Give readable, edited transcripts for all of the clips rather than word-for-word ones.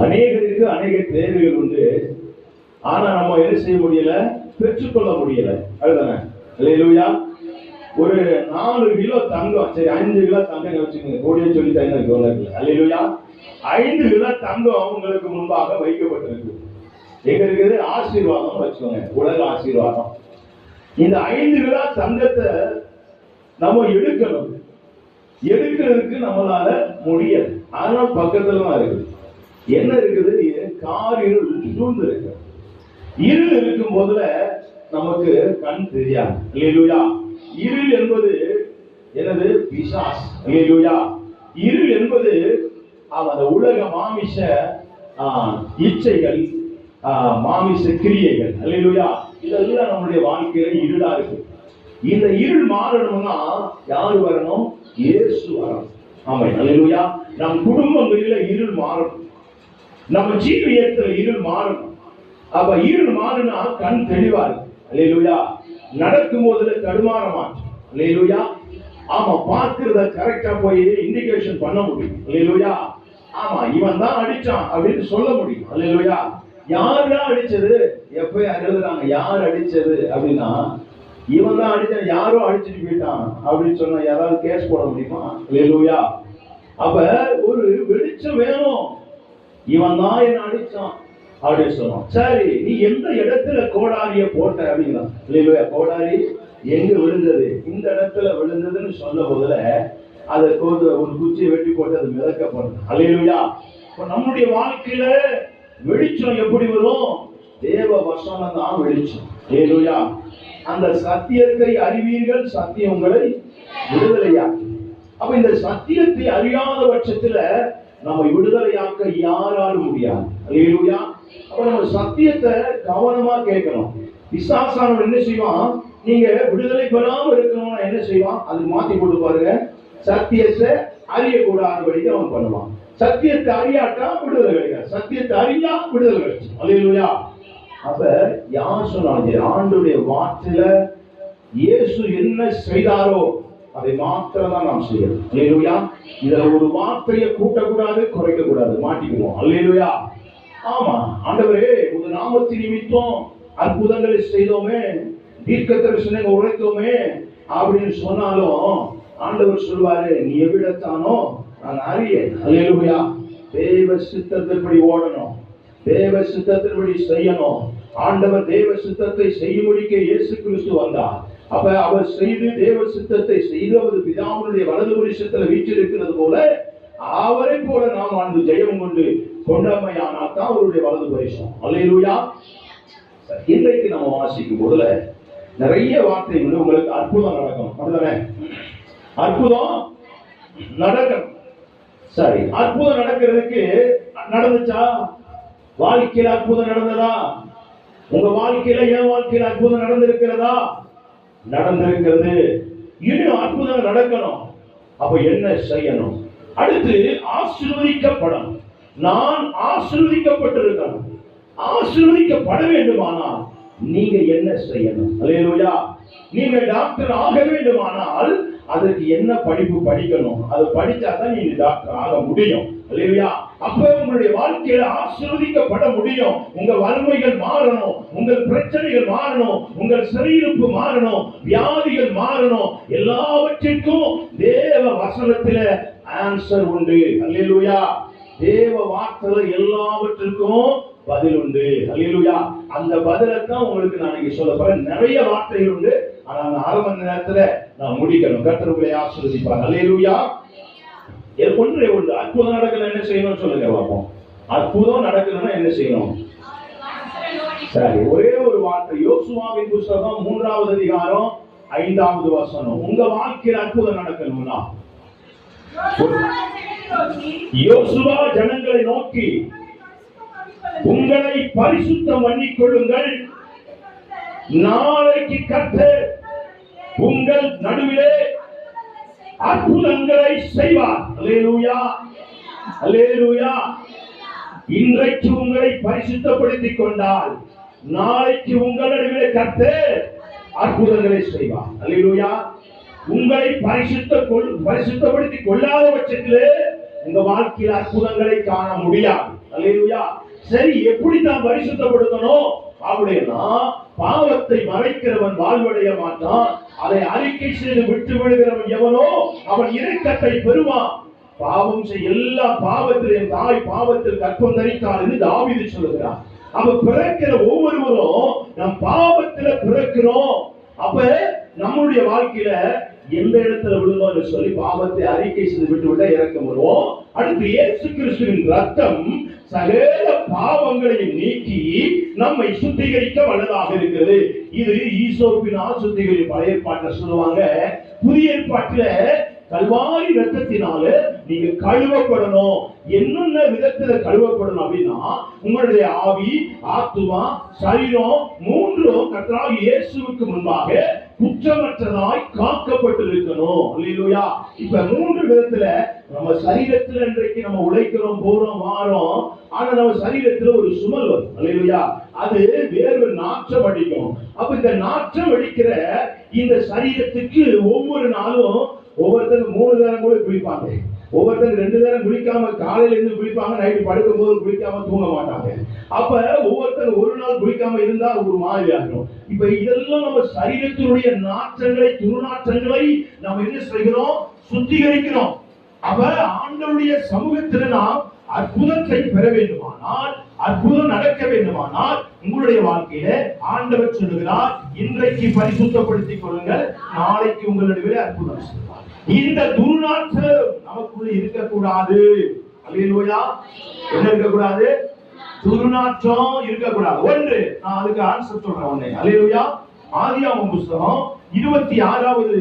அநேகருக்கு அநேக தேவைகள் உண்டு. ஆனா நம்ம என்ன செய்ய முடியல, பெற்றுக்கொள்ள முடியல. அதுதானே? அல்லேலூயா. ஒரு 4 கிலோ தங்கம், சரி 5 கிலோ தங்கம் வச்சுக்கோங்க, கோடியை சொல்லிட்டாங்க. அல்லேலூயா. 5 கிலோ தங்கம் உங்களுக்கு முன்பாக வைக்கப்பட்டிருக்கு. எங்க இருக்குது? ஆசீர்வாதம் வச்சுக்கோங்க, உலக ஆசீர்வாதம். இந்த 5 கிலோ தங்கத்தை நம்ம எடுக்கணும். எடுக்கிறதுக்கு நம்மளால முடியாது. ஆனா பக்கத்துல தான் இருக்குது. என்ன இருக்குது? கார் இருள் சூழ்ந்து இருக்கு. இருள் இருக்கும் போதுல நமக்கு கண் தெரியாது. அல்லேலூயா. இருள் என்பது எனது பிசாசு. அல்லேலூயா. இருள் என்பது அந்த உலக மாமிச இச்சைகள், மாமிச கிரியைகள். அல்லேலூயா. இதெல்லாம் நம்முடைய வாழ்க்கையில இருளா இருக்கு. இந்த இருள் மாறணும்னா யாரு வரணும்? இயேசு வரணும். ஆமா. அல்லேலூயா. நம் குடும்பங்களில இருள் மாறணும். நம்ம ஜீவியத்தில் இருள் மாறணும். அப்ப இருள் மாறினா கண் தெளிவா இருக்கு. அல்லேலூயா. நடக்கும் போதுல தடுமாற மாட்டோம். அல்லேலூயா. ஆமா, பார்க்கிறத கரெக்டா போய் இண்டிகேஷன் பண்ண முடியும். அல்லேலூயா. ஆமா, இவன் தான் அடிச்சான் அப்படின்னு சொல்ல முடியும். அல்லேலூயா. யாருதான் அடிச்சது? எப்ப எழுதுறாங்க யார் அடிச்சது அப்படின்னா, இவன் தான் அடிச்சான், யாரோ அடிச்சுட்டு போயிட்டான் அப்படின்னு சொன்னா யாராவது கேஸ் போட முடியுமா? அல்லேலூயா. அப்ப ஒரு வெளிச்சம் வேணும். இவன் தான் என்ன அடிச்சான் அப்படின்னு சொன்னான். சரி, நீ எந்த இடத்துல கோடாரிய போட்ட அப்படின்னா, இல்லையா கோடாரி எங்க விழுந்தது? இந்த இடத்துல விழுந்ததுன்னு சொன்ன போதுல அதை ஒரு குச்சியை வெட்டி போட்டு அது மிதக்கப்படும். அல்லேலூயா. இப்ப நம்முடைய வாழ்க்கையில வெளிச்சம் எப்படி வரும்? தேவ வசனம் தான் வெளிச்சம். அல்லேலூயா. அந்த சத்தியத்தை அறிவீர்கள், சத்தியம் உங்களை விடுதலையாக்கும். அப்ப இந்த சத்தியத்தை அறியாத பட்சத்துல நம்ம விடுதலையாக்க யாராலும் முடியாது. அல்லேலூயா. அப்ப நம்ம சத்தியத்தை கவனமா கேட்கணும். பிசாசானவன் என்ன செய்வான்? நீங்க விடுதலை பெறாம இருக்கணும்னா என்ன செய்வான்? அது மாத்தி போட்டு பாருங்க. சத்தியத்தை அறியக்கூடாதபடிக்கு அவன் பண்ணுவான். சத்தியத்தை அறியாட்டா விடுதலை கிடைக்காது. சத்தியத்தை அறியா விடுதலை கிடைச்சு. அல்லேலூயா. அப்ப யார் சொன்னாலும் ஆண்டுடைய வார்த்தையில இயேசு என்ன செய்தாரோ அதை மாத்திரம் தான் நாம் செய்யணும். அல்லேலூயா. இதுல ஒரு வார்த்தையை கூட்டக்கூடாது, குறைக்க கூடாது, மாட்டிக்குவோம். அல்லேலூயா. ஆமா, ஆண்டவரே உங்க நாமத்தின் நிமித்தம் அற்புதங்களை செய்தோமே, தீர்க்க தரிசனங்களை உரைத்தோமே அப்படின்னு சொன்னாலும் ஆண்டவர் சொல்வாரு, நீ எவ்விடத்தானோ நான் அறியேன். அல்லேலூயா. தேவ சித்தத்தின்படி ஓடணும், தேவ சித்தத்தின்படி செய்யணும். ஆண்டவர் தேவ சித்தத்தை செய்யும்படிக்கு இயேசு கிறிஸ்து வந்தார். அப்ப அவர் செய்து தேவ சித்தத்தை செய்து அவர் பிதாவுடைய வலது புரிசத்தில் வீற்றிருக்கிறது போல அவரை போல நாம் வாழ்ந்து ஜெயம் கொண்டு கொண்டமையானால் தான் அவருடைய வலது புரிசம். அல்லேலூயா. இன்றைக்கு நம்ம வாசிக்கும் போதுல நிறைய வார்த்தைகள் உங்களுக்கு அற்புதம் நடக்கும். அப்படிதானே? அற்புதம் நடக்கணும். சரி, அற்புதம் நடக்கிறதுக்கு நடந்துச்சா? வாழ்க்கையில் அற்புதம் நடந்ததா? உங்க வாழ்க்கையில, என் வாழ்க்கையில அற்புதம் நடந்திருக்கிறதா? நடந்திருக்கிறது. இன்னும் அற்புதம் நடக்கணும். அப்ப என்ன செய்யணும்? அடுத்து ஆசீர்வதிக்கப்படணும். நான் ஆசீர்வதிக்கப்பட்டிருக்கணும். ஆசீர்வதிக்கப்பட வேண்டுமானால் நீங்க என்ன செய்யணும்? அல்லேலூயா. நீங்க டாக்டர் ஆக வேண்டுமானால் அதற்கு என்ன படிப்பு படிக்கணும்? அது படிச்சா தான் நீங்க டாக்டர் ஆக முடியும். அல்லேலூயா. அப்ப உங்களுடைய வாழ்க்கையில ஆசீர்வதிக்கப்பட முடியும். உங்க வறுமைகள் மாறணும், உங்கள் பிரச்சனைகள் மாறணும், உங்கள் சிறையிருப்பு மாறணும், வியாதிகள் மாறணும். எல்லாவற்றிற்கும் தேவ வசனத்தில ஆன்சர் உண்டு. அல்லேலூயா. தேவ வார்த்தையில எல்லாவற்றிற்கும் பதில் உண்டு. அல்லேலூயா. அந்த பதிலை தான் உங்களுக்கு நான் இங்க சொல்ல போறேன். நிறைய வார்த்தைகள் உண்டு. ஆனா அந்த 1/2 மணி நேரத்துல நான் முடிக்கணும். கர்த்தர் உங்களை ஆசீர்வதிப்பார். அல்லேலூயா. ஒன்றே ஒன்று, அற்புதம் நடக்கல என்ன செய்யணும் சொல்லுங்க பார்ப்போம். அற்புதம் நடக்கணும்னா என்ன செய்யணும்? சரி, ஒரே ஒரு வார்த்தை. யோசுவாவின் புத்தகம் 3வது அதிகாரம் 5வது வசனம். உங்க வாழ்க்கையில் அற்புதம் நடக்கணும்னா யோசுவா ஜனங்களை நோக்கி உங்களை பரிசுத்தம் பண்ணிக் கொள்ளுங்கள், நாளைக்கு கர்த்தர் உங்கள் நடுவிலே அற்புதங்களை செய்வார். அல்லேலூயா. அல்லேலூயா. இன்றைக்கு உங்களை பரிசுத்தப்படுத்திக் கொண்டால் நாளைக்கு உங்கள் நடுவிலே கர்த்தர் அற்புதங்களை செய்வார். அல்லேலூயா. உங்களை பரிசுத்தப்படுத்திக் கொள்ளாத பட்சத்திலே உங்க வாழ்க்கையில் அற்புதங்களை காண முடியாது. அல்லேலூயா. சரி, எப்படி தான் பரிசுத்தப்படுத்தணும் அப்படின்னா, பாவத்தை மறைக்கிறவன் வாழ்வடைய மாட்டான், அதை அறிக்கை செய்து விட்டு விடுகிறவன் எவனோ அவன் இரக்கத்தை பெறுவான். பாவம் செய்ய எல்லா பாவத்தில் என் தாய் பாவத்தில் கற்பம் தரித்தாள் என்று தாவீது சொல்லுகிறார். அப்ப பிறக்கிற ஒவ்வொருவரும் நம் பாவத்துல பிறக்கிறோம். அப்ப நம்முடைய வாழ்க்கையில எந்த இடத்துல விழுந்தோம் சொல்லி பாவத்தை அறிக்கை செய்து விட்டு விட இறக்கம் வருவோம். அடுத்து இயேசு கிறிஸ்துவின் ரத்தம் சகல பாவங்களையும் நீக்கி நம்மை சுத்திகரிக்க வல்லதாக இருக்கிறது. இது ஈசோப்பினால் சுத்திகரி. பழைய ஏற்பாட்டில் சொல்லுவாங்க. புதிய ஏற்பாட்டில கல்வாரி ரத்தத்தினால நீங்க கழுவப்படணும். என்னென்ன விதத்துல கழுவப்படணும் அப்படின்னா, உங்களுடைய ஆவி, ஆத்துமா, சரீரம் மூன்றும் கர்த்தராகிய இயேசுவுக்கு முன்பாக குற்றமற்றதாய் காக்கப்பட்டிருக்கணும். அல்லேலூயா. இப்ப மூன்று விதத்துல நம்ம சரீரத்துல இன்றைக்கு நம்ம உழைக்கிறோம், போறோம், வாரோம். ஆனா நம்ம சரீரத்துல ஒரு சுமல் வரும். அல்லேலூயா. அது வேறு நாற்றம் அடிக்கும். அப்ப இந்த நாற்றம் அடிக்கிற இந்த சரீரத்துக்கு ஒவ்வொரு நாளும் ஒவ்வொருத்தருக்கு 3 தரம் கூட குளிப்பாங்க, ஒவ்வொருத்தருக்கு 2 தரம் குளிக்காம காலையில இருந்து குளிப்பாங்க, நைட்டு படுக்கும் போது குளிக்காம தூங்க மாட்டாங்க. அப்ப ஒவ்வொருத்தர் ஒரு நாள் குளிக்காம இருந்தா ஒரு மாதிரி ஆகும். இப்ப இதெல்லாம் நம்ம சரீரத்தினுடைய நாற்றங்களை, துர்நாற்றங்களை நம்ம என்ன செய்கிறோம்? சுத்திகரிக்கிறோம். அப்ப ஆண்டவருடைய சமூகத்தில் நாம் அற்புதத்தை பெற வேண்டுமானால், அற்புதம் நடக்க வேண்டுமானால், உங்களுடைய வாழ்க்கையில ஆண்டவர் சொல்லுகிறார், இன்றைக்கு பரிசுத்தப்படுத்திக் கொள்ளுங்கள், நாளைக்கு உங்களுடைய அற்புதம் செய்வார். இந்த துர்நாற்றம் நமக்குள்ள இருக்கக்கூடாது. அல்லேலூயா. என்ன இருக்கக்கூடாது? துர்நாற்றம் இருக்கக்கூடாது. ஒன்று, நான் அதுக்கு ஆன்சர் சொல்றேன். ஒண்ணு, அல்லேலூயா. ஆதியாகமம் புத்தகம் 27வது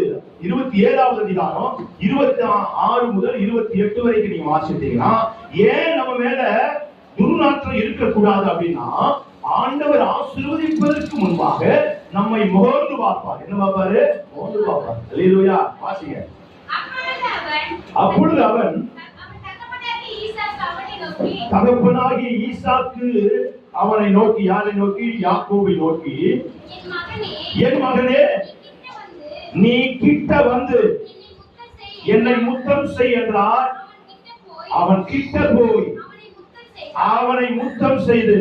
அதிகாரம் 26 முதல் 28 வரைக்கும் நீங்க வாசித்தீங்கன்னா, ஏன் நம்ம மேல துர்நாற்றம் இருக்கக்கூடாது அப்படின்னா, ஆண்டவர் ஆசீர்வதிப்பதற்கு முன்பாக நம்மை முகர்ந்து பார்ப்பார். என்ன பார்ப்பாரு? முகர்ந்து பார்ப்பார். அல்லேலூயா. வாசிங்க. அப்பொழுது அவன் தகப்பனாகிய ஈசாக்கு அவனை நோக்கி, யாரை நோக்கி? யாக்கோபை நோக்கி, என் மகனே, நீ கிட்ட வந்து என்னை முத்தம் செய் என்றார். அவன் கிட்ட போய் அவனை முத்தம் செய்து,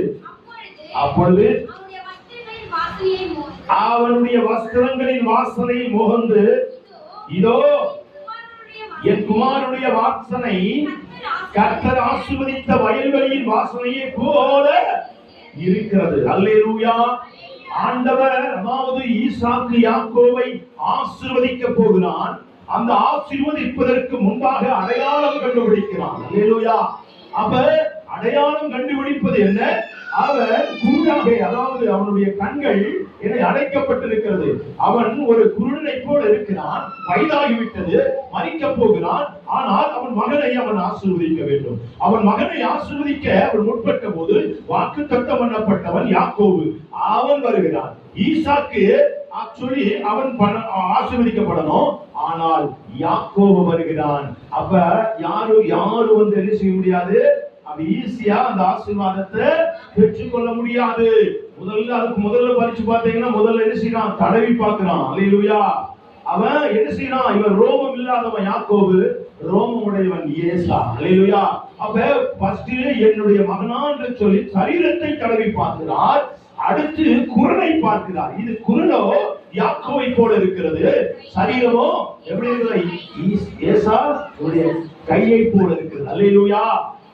அப்பொழுது அவனுடைய வஸ்திரங்களின் வாசனையை முகந்து, இதோ என் குமாரனுடைய வாசனை கர்த்தர் ஆசீர்வதித்த வயல்வெளியின் வாசனையை போல இருக்கிறது. அல்லேலூயா. ஆண்டவர் அதாவது ஈசாக்கு யாக்கோபை ஆசீர்வதிக்க போகிறான். அந்த ஆசீர்வதிப்பதற்கு முன்பாக அடையாளம் கண்டுபிடிக்கிறான். அல்லேலூயா. அப்ப அடையாளம் கண்டுபிடிப்பது என்ன? அவன் குருடாக, அதாவது அவனுடைய கண்கள் அடைக்கப்பட்டிருக்கிறது. அவன் ஒரு குருடனை போல இருக்கிறான், வயதாகிவிட்டது, மரிக்க போகிறான். ஆனால் அவன் மகனை அவன் ஆசீர்வதிக்க வேண்டும். அவன் மகனை ஆசீர்வதிக்க அவன் முற்பட்ட போது வாக்குத்தத்தம் பண்ணப்பட்டவன் யாக்கோபு அவன் வருகிறான். ஈசாக்கு ஆக்சுவலி அவன் ஆசீர்வதிக்கப்படணும், ஆனால் யாக்கோபு வருகிறான். அப்ப யாரும் வந்து என்ன செய்ய முடியாது? அது ஈஸியா அந்த ஆசீர்வாதத்தை பெற்றுக்கொள்ள முடியாது. முதல்ல பரிச்சு பார்த்தீங்கன்னா, முதல்ல என்ன செய்யறான்? தடவி பார்க்கிறான். அல்லேலூயா. அவன் என்ன செய்யறான்? இவன் ரோமம் இல்லாதவன் யாக்கோபு, ரோமம் உடையவன் ஏசா. அல்லேலூயா. அப்ப ஃபர்ஸ்ட் என்னுடைய மகனா என்று சொல்லி சரீரத்தை தடவி பார்க்கிறார். அடுத்து குருடை பார்க்கிறார். இது குருடோ யாக்கோபை போல இருக்கிறது, சரீரமோ எப்படி இருக்கிறது? ஏசா உடைய கையை போல இருக்கிறது. அல்லேலூயா.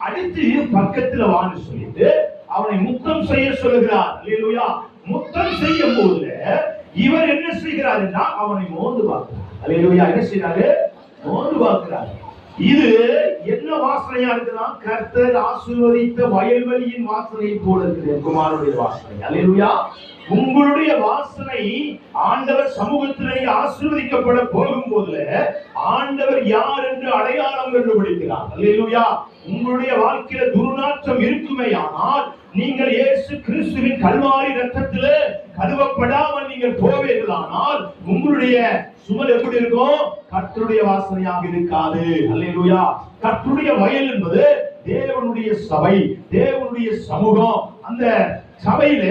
அடுத்து பக்கத்துல வான்னு சொல்லிட்டு அவனை முத்தம் செய்ய சொல்லுகிறார். அல்லேலூயா. முத்தம் செய்யும் போது இவர் என்ன செய்கிறாருன்னா, அவனை மோந்து பார்க்கிறார். அல்லேலூயா. என்ன செய்யறாரு? மோந்து பார்க்கிறார். இது என்ன வாசனையா இருக்குன்னா, கர்த்தர் ஆசீர்வதித்த வயல்வெளியின் வாசனை போல இருக்குது குமாரனுடைய வாசனை. அல்லேலூயா. உங்களுடைய வாசனை ஆண்டவர் சமூகத்திலே ஆசீர்வதிக்கப்பட போகும்போது ஆண்டவர் யார் என்று அடையாளம் கண்டுபிடிக்கிறார். அல்லேலூயா. உங்களுடைய வாழ்க்கையில துர்நாற்றம் இருக்குமே, ஆனால் நீங்கள் இயேசு கிறிஸ்துவின் கல்வாரி ரத்தத்திலே கழுவப்படாமல் நீங்கள் போவீர்களானால் உங்களுடைய சுமல் எப்படி இருக்கும்? கர்த்தருடைய வாசனையாக இருக்காது. அல்லேலூயா. கர்த்தருடைய வயல் என்பது தேவனுடைய சபை, தேவனுடைய சமூகம். அந்த சபையில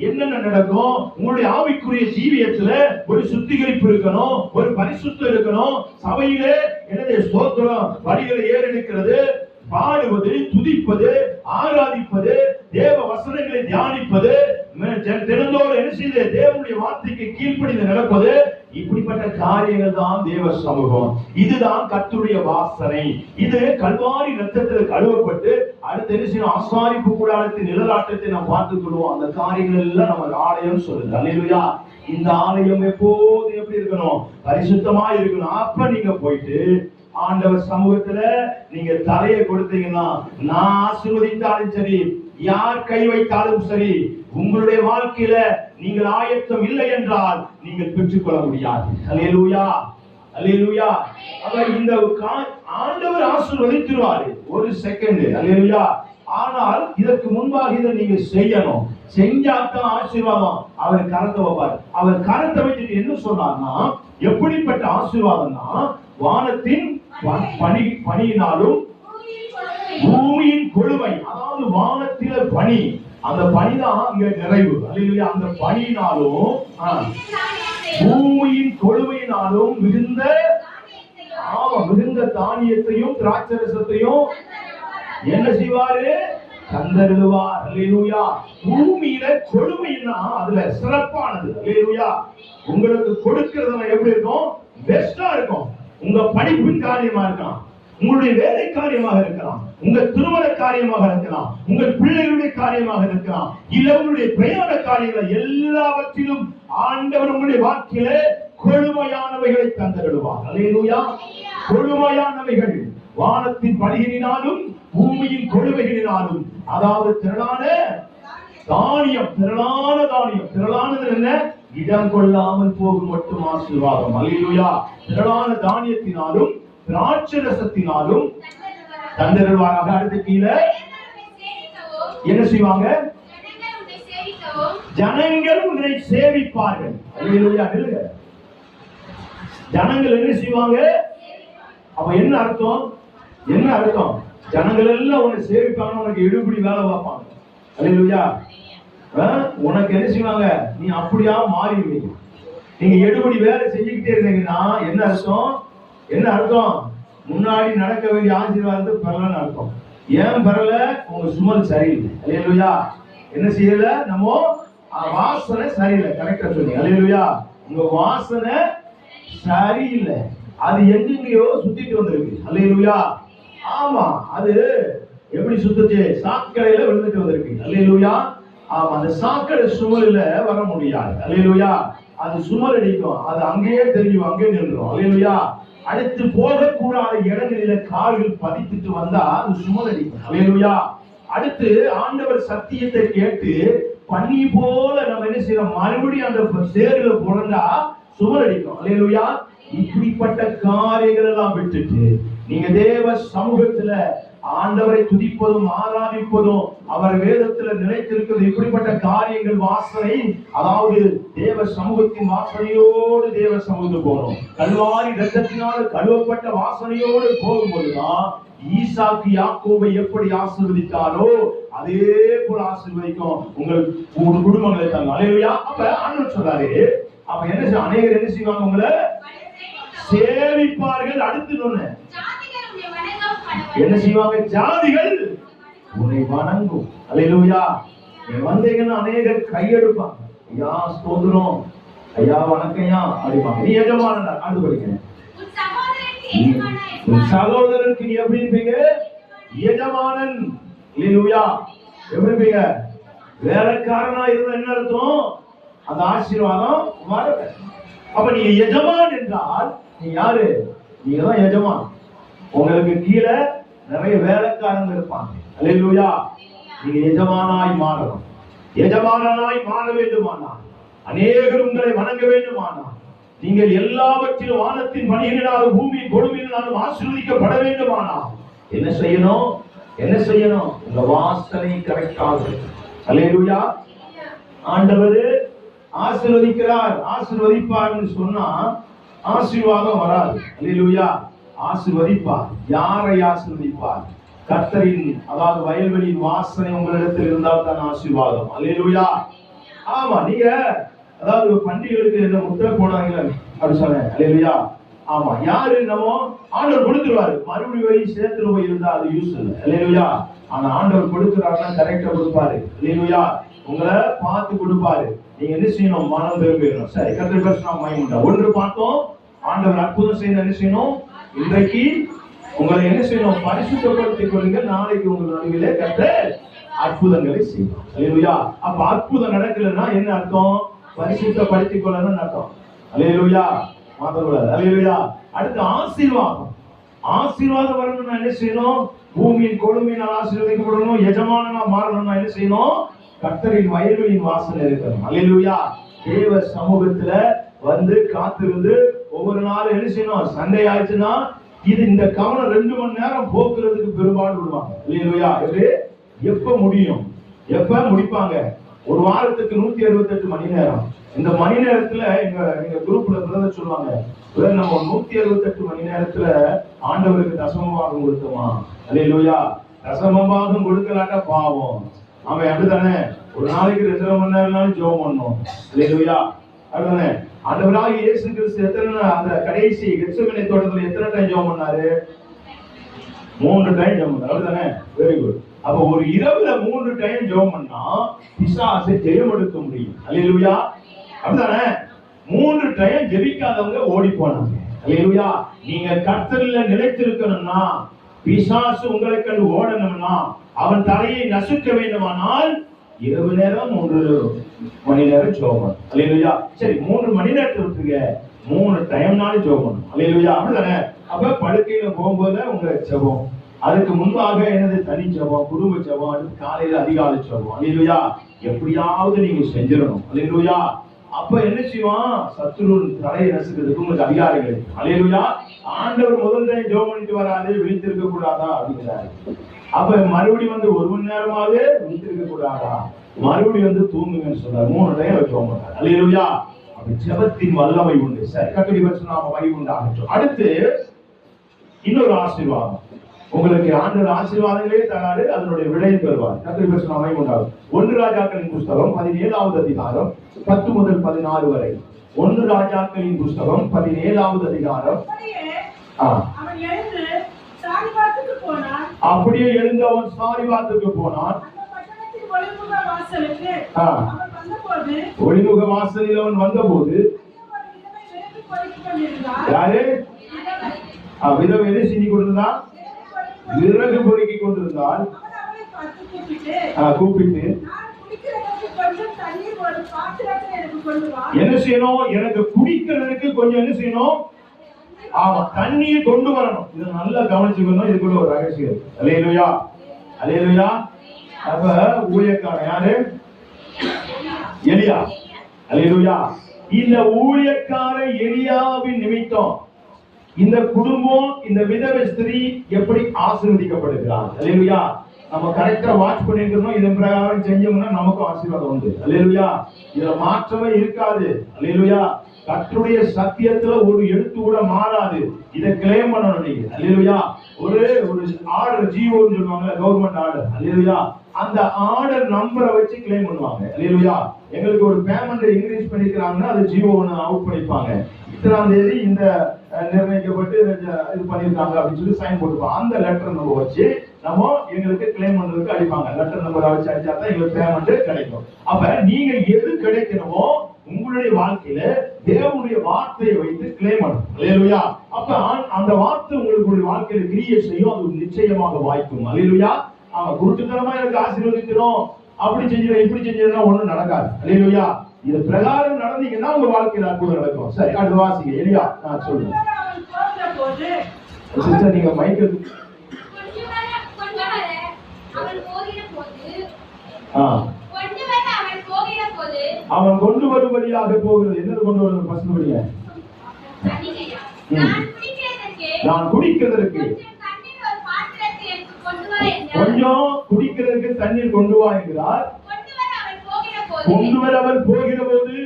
என்னென்ன நடக்கும்? உங்களுடைய ஆவிக்குரிய ஜீவியத்துல ஒரு சுத்திகரிப்பு இருக்கணும், ஒரு பரிசுத்தம் இருக்கணும். சபையில என்னது? ஸ்தோத்திரம், வழிகளை ஏறெடுக்கிறது, பாடுவது, துதிப்பது, ஆராதிப்பது, தேவ வசனங்களை தியானிப்பது, தினந்தோறும் என்ன செய்து தேவனுடைய வார்த்தைக்கு கீழ்ப்படிந்து நடப்பது, இப்படிப்பட்ட காரியங்கள் தான் தேவ சமூகம். இதுதான் கர்த்தருடைய வாசனை. இது கல்வாரி ரத்தத்தில் கழுவப்பட்டு அடுத்த என்ன செய்யணும், ஆசாரிப்பு கூடாரத்தின் நிழலாட்டத்தை நாம் பார்த்துக் கொள்வோம். அந்த காரியங்கள் எல்லாம் நம்ம ஆலயம் சொல்லுது. அல்லேலூயா. இந்த ஆலயம் எப்போது எப்படி இருக்கணும், பரிசுத்தமா இருக்கணும். அப்ப நீங்க போயிட்டு ஆண்டவர் சமூகத்துல நீங்க தலையை கொடுத்தீங்கன்னா, நான் ஆசீர்வதித்தாலும் சரி, யார் கை வைத்தாலும் சரி, உங்களுடைய வாழ்க்கையில நீங்கள் ஆயத்தம் இல்லை என்றால் நீங்கள் பெற்றுக்கொள்ள முடியாது. அல்லேலூயா, அல்லேலூயா. இந்த ஆண்டவர் ஆசீர்வதித்துவாரு ஒரு செகண்ட். அல்லேலூயா. ஆனால் இதற்கு முன்பாக இதை நீங்க செய்யணும். செஞ்சாதான் ஆசீர்வாதம். அவர் கரத்தை வைப்பார். அவர் கரத்தை வச்சுட்டு என்ன சொன்னார்னா, எப்படிப்பட்ட ஆசீர்வாதம்னா, வானத்தின் பனியினாலும் பூமியின் கொழுமை, அதாவது வானத்தில பனி, அந்த பனிதான் இங்க நிறைவு. அல்லேலூயா. அந்த பனியினாலும் பூமியின் கொழுமையினாலும் மிகுந்த தானியத்தையும் திராட்சரசத்தையும் என்ன செய்வாரு, தந்தருவார். அல்லேலூயா. பூமியில கொழுமைன்னா அதுல சிறப்பானது. அல்லேலூயா. உங்களுக்கு கொடுக்கிறது எப்படி இருக்கும், பெஸ்டா இருக்கும். உங்க படிப்பின் காரியமா இருக்கலாம், உங்களுடைய வேலை காரியமாக இருக்கலாம், உங்க திருமண காரியமாக இருக்கலாம், உங்கள் பிள்ளைகளுடைய காரியமாக இருக்கலாம், இல்ல உங்களுடைய பிரயாண காரியங்கள், எல்லாவற்றிலும் ஆண்டவர் உங்களுடைய வாழ்க்கையில கொழுமையானவைகளை தந்தருவார். அல்லேலூயா. கொழுமையானவைகள் வானத்தின் பணிகளினாலும் பூமியின் கொழுமைகளினாலும், அதாவது திரளான தானியம். திரளானது என்ன, இடம் கொள்ளாமல் போகும் மட்டும் ஆசீர்வாதம். அல்லேலூயா. திரளான தானியத்தினாலும் திராட்சரசத்தினாலும் தந்தருவாராக. அடுத்து கீழே என்ன செய்வாங்க, ஜனங்கள் உன்னை சேவிப்பார்கள். அல்லேலூயா. ஜனங்கள் என்ன செய்வாங்க, அப்ப என்ன அர்த்தம், என்ன அர்த்தம், ஜனங்கள் எல்லாம் உன்னை சேவிப்பாங்க, உனக்கு எடுபடி வேலை பார்ப்பாங்க. அல்லேலூயா. உனக்கு என்ன செய்வாங்க, நீ அப்படியா மாறிடுவீங்க. நீங்க எடுபடி வேலை செஞ்சுக்கிட்டே இருந்தீங்கன்னா என்ன அர்த்தம், என்ன அர்த்தம், முன்னாடி நடக்க வேண்டிய ஆசீர்வாதத்தை பெறலன்னு அர்த்தம். ஏன் பெறல, உங்க சுமல் சரியில்லை. அல்லேலூயா. என்ன செய்யல, நம்ம வாசனை சரியில்லை. கரெக்டா சொல்லி. அல்லேலூயா. உங்க வாசனை சரியில்லை, அது எங்கெங்கயோ சுத்திட்டு வந்திருக்கு. அல்லேலூயா. ஆமா, அது எப்படி சுத்துச்சு, சாக்கடையில விழுந்துட்டு வந்திருக்கு. அல்லேலூயா. ஆமா, அந்த சாக்கடை சுமலில வர முடியாது. அல்லேலூயா. அது சுமல் அடிக்கும், அது அங்கேயே தெரியும், அங்கே நின்றும். அல்லேலூயா. அடுத்து போகக்கூடாத இடங்களில கால்கள் பதித்துட்டு வந்தா அது சுமல் அடிக்கும். அல்லேலூயா. அடுத்து ஆண்டவர் சத்தியத்தை கேட்டு பனி போல நம்ம என்ன செய்யறோம், மறுபடியும் அந்த சேருல புரண்டா சுமல் அடிக்கும். அல்லேலூயா. இப்படிப்பட்ட காரியங்கள் எல்லாம் விட்டுட்டு நீங்க தேவ சமூகத்துல ஆண்டவரை துதிப்பதும் ஆராதிப்பதும் அவர் வேதத்துல நிலைத்திருக்கிறது, இப்படிப்பட்ட காரியங்கள் வாசனை, அதாவது தேவ சமூகத்தின் வாசனையோடு தேவ சமூகத்துக்கு போகணும். கல்வாரி ரத்தத்தினால் கழுவப்பட்ட வாசனையோடு போகும்போதுதான் ஈசாக்கு யாக்கோபை எப்படி ஆசீர்வதித்தாரோ அதே போல ஆசீர்வதிக்கும் உங்கள் குடும்பங்களை தாங்க. அல்லேலூயா. அப்ப ஆண்டவர் சொல்றாரு, அப்ப என்ன செய்ய, அநேகர் என்ன செய்வாங்க, உங்களை சேவிப்பார்கள். அடுத்து ஒண்ணு என்ன செய்வாங்க, ஜாதிகள் உன்னை வணங்கும். அல்லேலூயா. வந்தீங்கன்னா அநேகர் கையெடுப்பாங்க, ஐயா ஸ்தோத்திரம், ஐயா வணக்கம்யா அப்படிப்பாங்க. நீ எஜமானடா. அடுத்து படிக்கிறேன், சகோதரனுக்கு நீ எப்படி இருப்பீங்க, எஜமானன். அல்லேலூயா. எப்படி இருப்பீங்க, வேலைக்காரனா இருந்தா என்ன அர்த்தம், அந்த ஆசீர்வாதம் வர. அப்ப நீங்க எஜமான் என்றால் நீ யாரு, நீங்க தான் எஜமான். உங்களுக்கு கீழே நிறைய வேலைக்காரங்க இருப்பாங்க. அல்லேலூயா. நீங்க எஜமானாய் மாறணும். எஜமானாய் மாற வேண்டுமானால், அநேகர் உங்களை வணங்க வேண்டுமானால், நீங்கள் எல்லாவற்றிலும் வானத்தின் பணியினாலும் பூமியின் கொடுமையினாலும் ஆசீர்வதிக்கப்பட வேண்டுமானால் என்ன செய்யணும், என்ன செய்யணும், உங்க வாசனை கரெக்டாக. அல்லேலூயா. ஆண்டவர் ஆசீர்வதிக்கிறார், ஆசீர்வதிப்பார்னு சொன்னா ஆசீர்வாதம் வராது. அல்லேலூயா. ஆசீர்வதிப்பார். யாரை ஆசீர்வதிப்பார், கர்த்தரின், அதாவது வயல்வெளியின் வாசனை உங்களிடத்தில் இருந்தால் தான் ஆசீர்வாதம். அல்லேலூயா. ஆமா, நீங்க அதாவது பண்டிகைகளுக்கு என்ன முத்திரை போனாங்க அப்படி சொன்னேன். அல்லேலூயா. ஆமா, யாரு நம்ம ஆண்டவர் கொடுத்துருவாரு. மறுபடியும் போய் சேர்த்து போய் இருந்தா அது யூஸ் இல்லை. அல்லேலூயா. ஆனா ஆண்டவர் கொடுக்குறாருன்னா கரெக்டா கொடுப்பாரு. அல்லேலூயா. உங்களை பார்த்து கொடுப்பாரு. நீங்க என்ன செய்யணும்? மனம் திரும்பிடணும். சரி, கர்த்தர் பேசுனா மைண்ட் ஒன்று பார்த்தோம். ஆண்டவர் அற்புதம் செய்யணும். என்ன செய்யணும்? இன்றைக்கு உங்களை என்ன செய்யணும்? பரிசுத்தப்படுத்திக் கொள்ளுங்க. நாளைக்கு உங்கள் நடுவிலே கர்த்தர் அற்புதங்களை செய்யும். அல்லேலூயா. அப்ப அற்புதம் நடக்கலன்னா என்ன அர்த்தம்? பரிசுத்தப்படுத்திக் கொள்ளணும்னு அர்த்தம். அல்லேலூயா. மாத்தக்கூடாது. அல்லேலூயா. அடுத்து ஆசீர்வாதம். ஆசீர்வாதம் வரணும்னா என்ன செய்யணும்? பூமியின் கொழுமையினால் ஆசீர்வதிக்கப்படணும். எஜமானனா மாறணும்னா என்ன செய்யணும்? கர்த்தரின் வயல்களின் வாசனை இருக்கணும். அல்லேலூயா. தேவ சமூகத்துல வந்து காத்திருந்து ஒவ்வொரு நாளும் என்ன செய்யணும்? சண்டே ஆயிடுச்சுன்னா இது இந்த கவனம் 2 மணி நேரம் போக்குறதுக்கு பெரும்பாடு விடுவாங்க. இல்லையா? எப்ப முடியும்? எப்ப முடிப்பாங்க? ஒரு வாரத்துக்கு 168 மணி நேரம். இந்த மணி நேரத்துல எங்க குரூப்ல பிரதர் சொல்லுவாங்க, நம்ம 168 மணி நேரத்துல ஆண்டவருக்கு தசமபாகம் கொடுத்தோமா? அல்லேலூயா. தசமபாகம் கொடுக்கலாட்டா பாவம். அவன் அப்படித்தானே? ஒரு நாளைக்கு 2 மணி நேரம் ஜெபம் பண்ணணும். அல்லேலூயா. அப்படிதானே? ஆண்டவராகிய இயேசு கிறிஸ்து எத்தனை அந்த கடைசி கெத்செமனே தோட்டத்துல எத்தனை டைம் ஜெபம் பண்ணாரு? 3 டைம் ஜெபம் பண்ணாரு. அப்படிதானே? Very good. அப்ப ஒரு இரவுல 3 டைம் ஜெபம் பண்ணா பிசாசை ஜெயம் எடுக்க முடியும். அல்லேலூயா. அப்படிதானே? 3 டைம் ஜெபிக்காதவங்க ஓடி போனாங்க. அல்லேலூயா. நீங்க கர்த்தரில நிலைத்திருக்கணும்னா, பிசாசு உங்களை கண்டு ஓடணும்னா, அவன் தலையை நசுக்க வேண்டுமானால் இரவு நேரம் 3 மணி நேரம் ஜெபம். அல்லேலூயா. சரி, 3 மணி நேரத்தை விட்டுருங்க, 3 டைம்னாலும் ஜெபம். அல்லேலூயா. அப்படிதானே? அப்ப படுக்கையில போகும்போது உங்க ஜெபம், அதுக்கு முன்பாக என்னது? தனி ஜெபம், குடும்ப ஜெபம், அடுத்து காலையில அதிகாலை ஜெபம். அல்லேலூயா. எப்படியாவது நீங்க செஞ்சிடணும். அல்லேலூயா. அப்ப என்ன செய்வான்? சத்துருவின் தலையை நசுக்கிறதுக்கு உங்களுக்கு அதிகாரம் கிடைக்கும். அல்லேலூயா. ஆண்டவர் முதல் டைம் ஜெபம் பண்ணிட்டு வராது, விழித்திருக்க கூடாதா அப்படிங்கிறாரு. அப்ப மறுபடியும் வந்து 1 மணி நேரமாவது விழித்திருக்க கூடாதா? மறுபடியும் வந்து தூங்குங்கன்னு சொல்றாரு. 3 டைம் ஜெபம் பண்றாரு. அல்லேலூயா. அப்ப ஜெபத்தின் வல்லமை உண்டு. சரி, கர்த்தருடைய பரிசுத்த நாமம் மகிமை உண்டாகட்டும். அடுத்து இன்னொரு ஆசீர்வாதம். உங்களுக்கு ஆண்டவர் ஆசீர்வாதங்களே தராரு, அதனுடைய விடையை பெறுவார். கர்த்தருடைய பரிசுத்த நாமம் மகிமை உண்டாகட்டும். 1 ராஜாக்களின் புஸ்தகம் 17வது அதிகாரம் 10 முதல் 14 வரை. 1 ராஜாக்களின் புஸ்தகம் 17வது அதிகாரம். அப்படியே எழுந்து அவன் சாரிபாத்துக்கு போனான். ஒளிமுக வாசலில் அவன் வந்தபோது யாரு? விதவை எதை செஞ்சு கொண்டிருந்தான்? விறகு பொறுக்கி கொண்டிருந்தால் கூப்பிட்டு என்ன செய்யணும்? எனக்கு குடிக்கிறதுக்கு கொஞ்சம் என்ன செய்யணும்? ஆமா, தண்ணியை கொண்டு வரணும். இதை நல்லா கவனிச்சுக்கணும். இதுக்குள்ள ஒரு ரகசியம். அல்லேலூயா. அல்லேலூயா. அப்ப ஊழியக்காரன் யாரு? எலியா. அல்லேலூயா. இந்த ஊழியக்கார எலியாவின் நிமித்தம் இந்த குடும்பம், இந்த விதவை ஸ்திரீ எப்படி ஆசீர்வதிக்கப்படுகிறார். அல்லேலூயா. நம்ம கரெக்டா வாட்ச் பண்ணிருக்கணும். இதன் பிரகாரம் செஞ்சோம்னா நமக்கு ஆசீர்வாதம் உண்டு. அல்லேலூயா. இதுல மாற்றமே இருக்காது. அல்லேலூயா. கர்த்தருடைய சத்தியத்துல ஒரு எழுத்து கூட மாறாது. இதை கிளைம் பண்ணணும் நீங்க. அல்லேலூயா. ஒரு ஆர்டர், ஜிஓன்னு சொல்லுவாங்க, கவர்மெண்ட் ஆர்டர். அல்லேலூயா. அந்த ஆர்டர் நம்பரை வச்சு கிளைம் பண்ணுவாங்க. அல்லேலூயா. எங்களுக்கு ஒரு பேமெண்ட் இன்க்ரீஸ் பண்ணிக்கிறாங்கன்னா அது ஜிஓ அவுட் பண்ணிப்பாங்க. இத்தனாம் தேதி இந்த நிர்ணயிக்கப்பட்டு இது பண்ணிருக்காங்க அப்படின்னு சொல்லி சைன் போட்டுப்பாங்க. அந்த லெட்டர் நம்பர் வச்சு நம்ம எங்களுக்கு கிளைம் பண்றதுக்கு அடிப்பாங்க. லெட்டர் நம்பரை வச்சு அடிச்சா தான் எங்களுக்கு பேமெண்ட் கிடைக்கும். அப்ப நீங்க எது கிடைக்கணுமோ உங்களுடைய வாழ்க்கையில தேவனுடைய வார்த்தையை வைத்து கிளைம் பண்ணணும். அல்லேலூயா. அப்ப அந்த வார்த்தை உங்களுக்கு வாழ்க்கையில கிரியை செய்யும். அது நிச்சயமாக வாய்க்கும். அல்லேலூயா. குருட்டுத்தனமா எனக்கு ஆசீர்வதிக்கிறோம், அப்படி செஞ்சிடும், இப்படி செஞ்சிடும், ஒண்ணும் நடக்காது. அல்லேலூயா. இது பிரகாரம் நடந்தீங்கன்னா உங்க வாழ்க்கையில அற்புதம் நடக்கும். சரி, அடுத்து வாசிங்க. எலியா நான் சொல்றேன். சிஸ்டர் நீங்க மைக்கு அவன் கொண்டு வரும்படியாக போகிறது. என்னது கொண்டு வருவது? பசங்க படிங்க. நான் குடிக்கிறதற்கு கொஞ்சம் குடிக்கிறதுக்கு தண்ணீர் கொண்டு வா என்கிறார். கொண்டு வர அவள் போகிற போது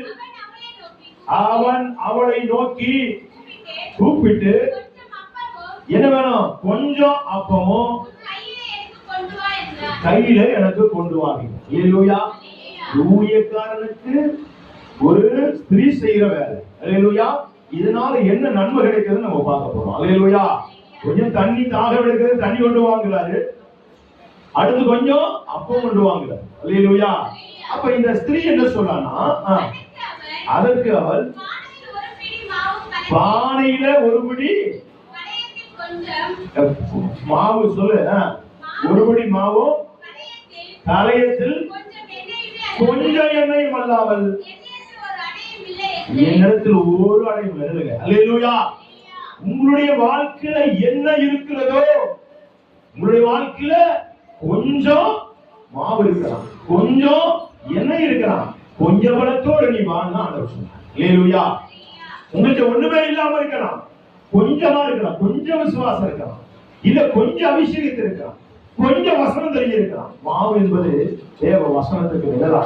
அவன் அவளை நோக்கி கூப்பிட்டு என்ன வேணும்? கொஞ்சம் அப்பமும் கையில எனக்கு கொண்டு வாங்க. அல்லேலூயா. ஊழியக்காரனுக்கு ஒரு ஸ்திரீ செய்யற வேலை. அல்லேலூயா. இதனால என்ன நன்மை கிடைக்குதுன்னு நம்ம பார்க்க போறோம். அல்லேலூயா. கொஞ்சம் தண்ணி தாக எடுக்கிறது தண்ணி கொண்டு வாங்குறாரு, அடுத்து கொஞ்சம் அப்பம் கொண்டு வாங்குறாரு. அல்லேலூயா. அப்ப இந்த ஸ்திரீ என்ன சொல்றானா, அதற்கு அவள் பானையில ஒரு பிடி மாவு, சொல்லு, ஒரு பிடி மாவும் கலையத்தில் கொஞ்சம் எண்ணெயும் அல்லாமல் என்னிடத்தில் ஒரு அடையும் எழுதுங்க. அல்லேலூயா. உங்களுடைய வாழ்க்கையில என்ன இருக்கிறதோ, உங்களுடைய வாழ்க்கையில கொஞ்சம் மாவு இருக்கலாம், கொஞ்சம் எண்ணெய் இருக்கலாம், கொஞ்சம் பலத்தோடு நீ வாழ்ந்தா ஆண்டவர் சொன்னார். அல்லேலூயா. உங்களுக்கு ஒண்ணுமே இல்லாம இருக்கலாம், கொஞ்சமா இருக்கலாம், கொஞ்சம் விசுவாசம் இருக்கலாம், இல்ல கொஞ்சம் அபிஷேகத்தில் இருக்கலாம், கொஞ்சம் வசனம் தெரிஞ்சிருக்கலாம். மாவு என்பது தேவ வசனத்துக்கு நிழலா,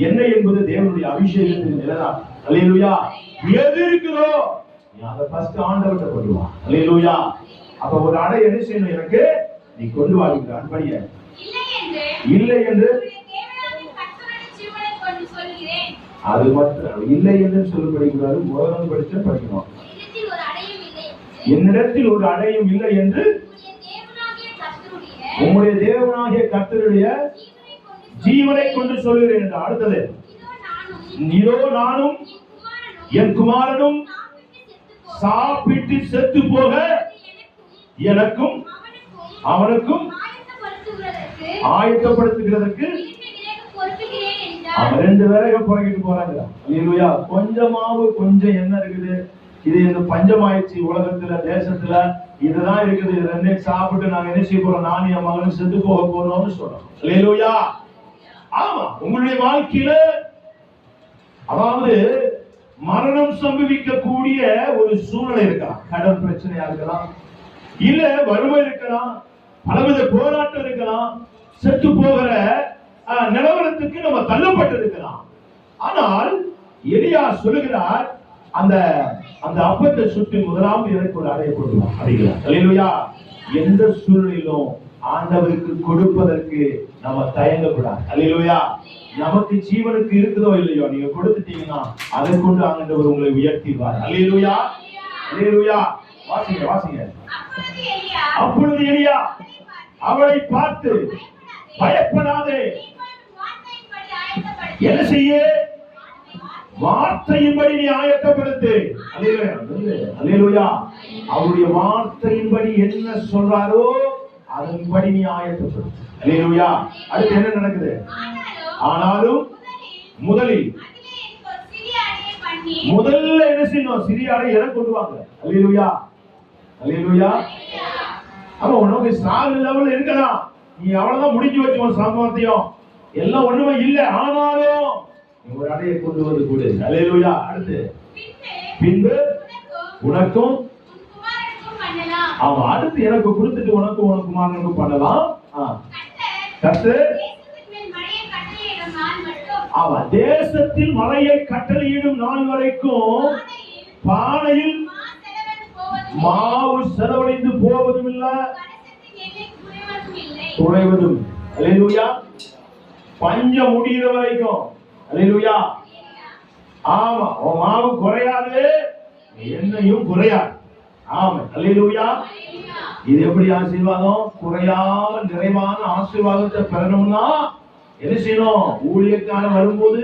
எண்ணெய் என்பது தேவனுடைய அபிஷேகத்துக்கு நிழலா. அல்லேலூயா. எது இருக்குதோ நீ அதை ஃபர்ஸ்ட் ஆண்டவர்கிட்ட கொண்டு வா. அல்லேலூயா. அப்ப ஒரு அடை என்ன செய்யணும், எனக்கு நீ கொண்டு வாங்க அன்படிய, இல்லை என்று அது மட்டும் இல்லை என்று சொல்லப்படுகிறாரு. முதலாம் படிச்ச படிக்கணும். என்னிடத்தில் ஒரு அடையும் இல்லை என்று உங்களுடைய தேவனாகிய கர்த்தருடைய ஜீவனை கொண்டு சொல்கிறேன் என்று. அடுத்தது, இதோ நானும் என் குமாரனும் சாப்பிட்டு செத்து போக எனக்கும் அவனுக்கும் ஆயத்தப்படுத்துகிறதற்கு அவன் 2 விறகு புறக்கிட்டு போறாங்க. அல்லேலூயா. கொஞ்சம் மாவு கொஞ்சம் என்ன இருக்குது, இது இந்த பஞ்சமாயிடுச்சு உலகத்துல, தேசத்துல இதுதான் இருக்குது, இது 2 சாப்பிட்டு நாங்க என்ன செய்ய போறோம், நானும் என் மகனும் செத்து போக போறோம்னு சொல்றோம். அல்லேலூயா. ஆமா, உங்களுடைய வாழ்க்கையில அதாவது மரணம் சம்பவிக்கக்கூடிய ஒரு சூழ்நிலை இருக்கலாம். கடன் பிரச்சனையா இருக்கலாம், இல்ல வறுமை இருக்கலாம், பலவித போராட்டம் இருக்கலாம், செத்து போகிற நிலவரத்துக்கு நம்ம தள்ளப்பட்டு இருக்கலாம். ஆனால் எலியா சொல்லுகிறார், அந்த அந்த அப்பத்தை சுற்றி முதலாவது எனக்கு ஒரு அடைய கொடுக்கலாம் அப்படிங்கிறார். அல்லேலூயா. எந்த சூழ்நிலையிலும் ஆண்டவருக்கு கொடுப்பதற்கு நம்ம தயங்கக்கூடாது. அல்லேலூயா. நமக்கு ஜீவனுக்கு இருக்குதோ இல்லையோ, நீங்க கொடுத்துட்டீங்கன்னா அதை கொண்டு ஆண்டவர் உங்களை உயர்த்திடுவார். அல்லேலூயா. அல்லேலூயா. வாசிங்க வாசிங்க. அப்பொழுது எலியா அவளை பார்த்து, பயப்படாதே, என்ன செய்ய, வார்த்தையின்படி நீ ஆயத்தப்படுத்து. அல்லேலூயா. அவருடைய வார்த்தையின்படி என்ன சொல்றாரோ அதன்படி நீ ஆயத்தப்படுத்து. அல்லேலூயா. அடுத்து என்ன நடக்குது, ஆனாலும் முதல்ல என்ன செய்யணும், சிறிய அடை என கொண்டு வாங்க. அல்லேலூயா. அல்லேலூயா. அப்ப உனக்கு ஸ்ட்ராங் லெவல் இருக்கலாம், நீ அவ்வளவுதான் முடிஞ்சு வச்சு ஒரு சம்பவத்தையும் எல்லாம் ஒண்ணுமே இல்ல, ஆனாலும் ஒரு அடையை கொண்டு வந்து கொடு. அல்லேலூயா. அடுத்து, பின்பு உனக்கும், ஆமா, அடுத்து எனக்கு கொடுத்துட்டு உனக்கும் உனக்கு குமாரனுக்கும் பண்ணலாம். கர்த்தர் ஆமா தேசத்தில் மழையை கட்டளையிடும் நாள் வரைக்கும் பானையில் மாவு செலவழிந்து போவதும் இல்ல, குறைவதும். அல்லேலூயா. பஞ்சம் முடிகிற வரைக்கும். அல்லேலூயா. ஆமா, உன் மாவு குறையாது, எண்ணெயும் குறையாது. ஆமா. அல்லேலூயா. இது எப்படி ஆசீர்வாதம், குறையாம நிறைவான ஆசீர்வாதத்தை பெறணும்னா என்ன செய்யணும், ஊழியக்காரன் வரும்போது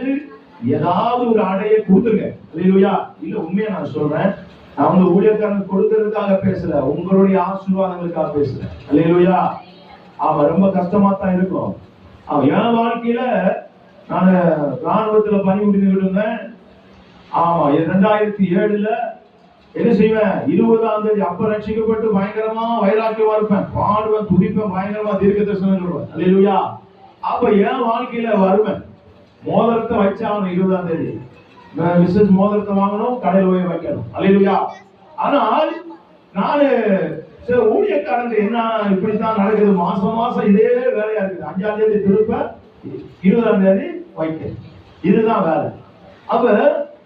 ஏதாவது ஒரு அடையை கொடுத்துருங்க. அல்லேலூயா. இல்ல, உண்மையா நான் சொல்றேன், நான் வந்து ஊழியக்காரன் கொடுக்கறதுக்காக பேசல, உங்களுடைய ஆசீர்வாதங்களுக்காக பேசுறேன். அல்லேலூயா. ஆமா, ரொம்ப கஷ்டமா தான் இருக்கும். என் வாழ்க்கையில நான் ராணுவத்துல பணிபுரிந்துகிட்டு இருந்தேன். ஆமா, 2007 என்ன செய்வேன், 20ஆம் தேதி அப்ப ரட்சிக்கப்பட்டு பயங்கரமா வைராக்கியமா இருப்பேன், பாடுவேன், துடிப்பேன், பயங்கரமா தீர்க்க தரிசனம் சொல்லுவேன். அல்லேலூயா. அப்ப என் வாழ்க்கையில வருவேன், மோதிரத்தை வச்சாகணும் 20ஆம் தேதி, மிஸ்ஸஸ் மோதிரத்தை வாங்கணும், கடையில் போய் வைக்கணும். அல்லேலூயா. ஆனால் நானு ஊழியக்காரங்க என்ன இப்படித்தான் நடக்குது, மாசம் மாசம் இதே வேலையா இருக்குது. 5ஆம் தேதி திருப்ப, 20ஆம் தேதி வைக்க, இதுதான் வேலை. அப்ப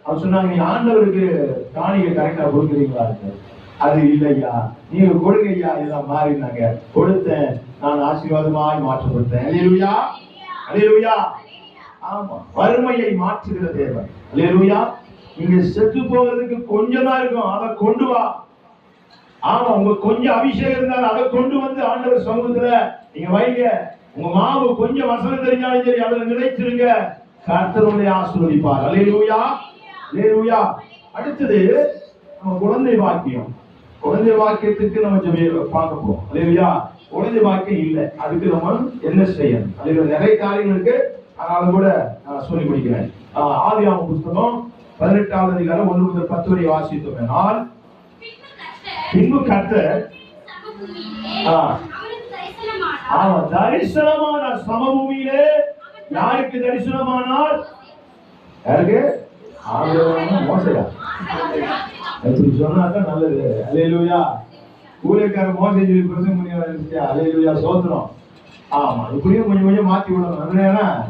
அவர் சொன்னாங்க, நீ ஆண்டவருக்கு காணிக்கை கரெக்டா கொடுக்குறீங்களா? அது இல்லையா, நீங்க கொடுங்கய்யா. இதெல்லாம் மாறினாங்க, கொடுத்தேன், நான் ஆசீர்வாதமாய் மாற்றப்படுத்தேன். அல்லேலூயா. அல்லேலூயா. ஆமா, வறுமையை மாற்றுகிற தேவன். அல்லேலூயா. நீங்க செத்து போகிறதுக்கு கொஞ்சம் தான் இருக்கும், அதை கொண்டு வா. ஆமா, உங்க கொஞ்சம் அபிஷேகம் இருந்தாலும் அதை கொண்டு வந்து ஆண்டவர் சமூகத்துல நீங்க வைங்க. உங்க மாவு கொஞ்சம் வசனம் தெரிஞ்சாலும் சரி, அதுல நிலைச்சிருங்க. கர்த்தருடைய ஆசீர்வதிப்பார். அல்லேலூயா, அல்லேலூயா. அடுத்தது நம்ம குழந்தை பாக்கியம். குழந்தை பாக்கியத்துக்கு நம்ம பார்க்க போறோம். அல்லேலூயா. குழந்தை பாக்கியம் இல்லை, அதுக்கு நம்ம என்ன செய்யணும்? அதுல நிறைய காரியங்கள் இருக்கு. அதனால கூட நான் சொல்லி முடிக்கிறேன். ஆதியாகமம் புத்தகம் 18வது அதிகாரம் 1 முதல் 10 வரை வாசித்தோம்னால், பின்பு கர்த்தர் தரிசனமான சமபூமியிலே யாருக்கு தரிசனமானால்? யாருக்கு? மோசையா? சொன்னாதான் நல்லது. அல்லேலூயா. ஊழியக்கார மோசை பிரசங்கம் பண்ணி அல்லேலூயா, சோத்திரம். ஆமா, இப்படியும் கொஞ்சம் கொஞ்சம் மாத்தி விடணும்.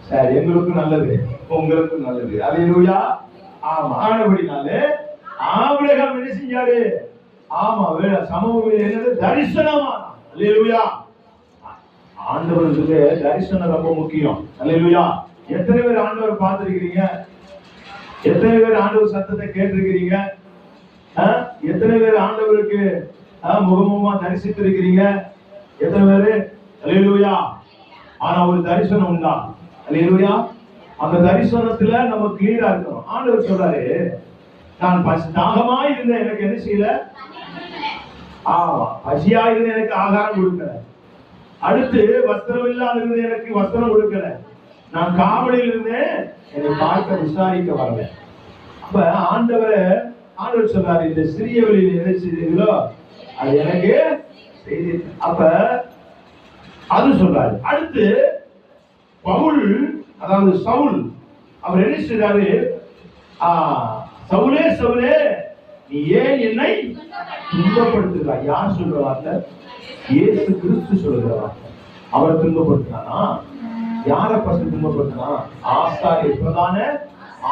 சரி, எங்களுக்கும் நல்லது, உங்களுக்கும் நல்லது. அல்லேலூயா. ஆமா, ஆனபடினாலே ஆபிரகாம் என்ன செஞ்சாரு? ஆமா, சமபூமியில என்னது? தரிசனமான. அல்லேலூயா. ஆண்டவருக்கு தரிசனம் ரொம்ப முக்கியம். அல்லேலூயா. எத்தனை பேர் ஆண்டவர் பார்த்திருக்கிறீங்க? எத்தனை பேர் ஆண்டவர் சத்தத்தை கேட்டிருக்கிறீங்க? எத்தனை பேர் ஆண்டவருக்கு முகமுகமா தரிசித்திருக்கிறீங்க? எத்தனை பேரு? அல்லேலூயா. ஆனா ஒரு தரிசனம் உண்டா? அல்லேலூயா. அந்த தரிசனத்துல நம்ம கிளியரா இருக்கணும். ஆண்டவர் சொல்றாரு, நான் தாகமா இருந்தேன், எனக்கு என்ன செய்யல? ஆமா, பசியா இருந்தேன், எனக்கு ஆகாரம் கொடுக்கல. அடுத்து வஸ்திரம் இல்லாத இருந்தேன், எனக்கு வஸ்திரம் கொடுக்கல. நான் காவலில் இருந்தேன், என்னை பார்க்க விசாரிக்க வரல. அப்ப ஆண்டவர் சொல்றாரு, இந்த சிறிய வழியில் என்ன செய்தீங்களோ அது எனக்கு செய்தி. அப்ப அது சொல்றாரு. அடுத்து பவுல், அதாவது சவுல், அவர் என்ன செய்றாரு? சவுலே சவுலே, நீ ஏன் என்னை துன்பப்படுத்துகிறாய்? யார் சொல்ற வார்த்தை? இயேசு கிறிஸ்து சொல்லுகிற வார்த்தை. அவர் துன்பப்படுத்தினானா? யாரை பற்றி துன்பப்படுத்தினான்? ஆசாரியர், பிரதான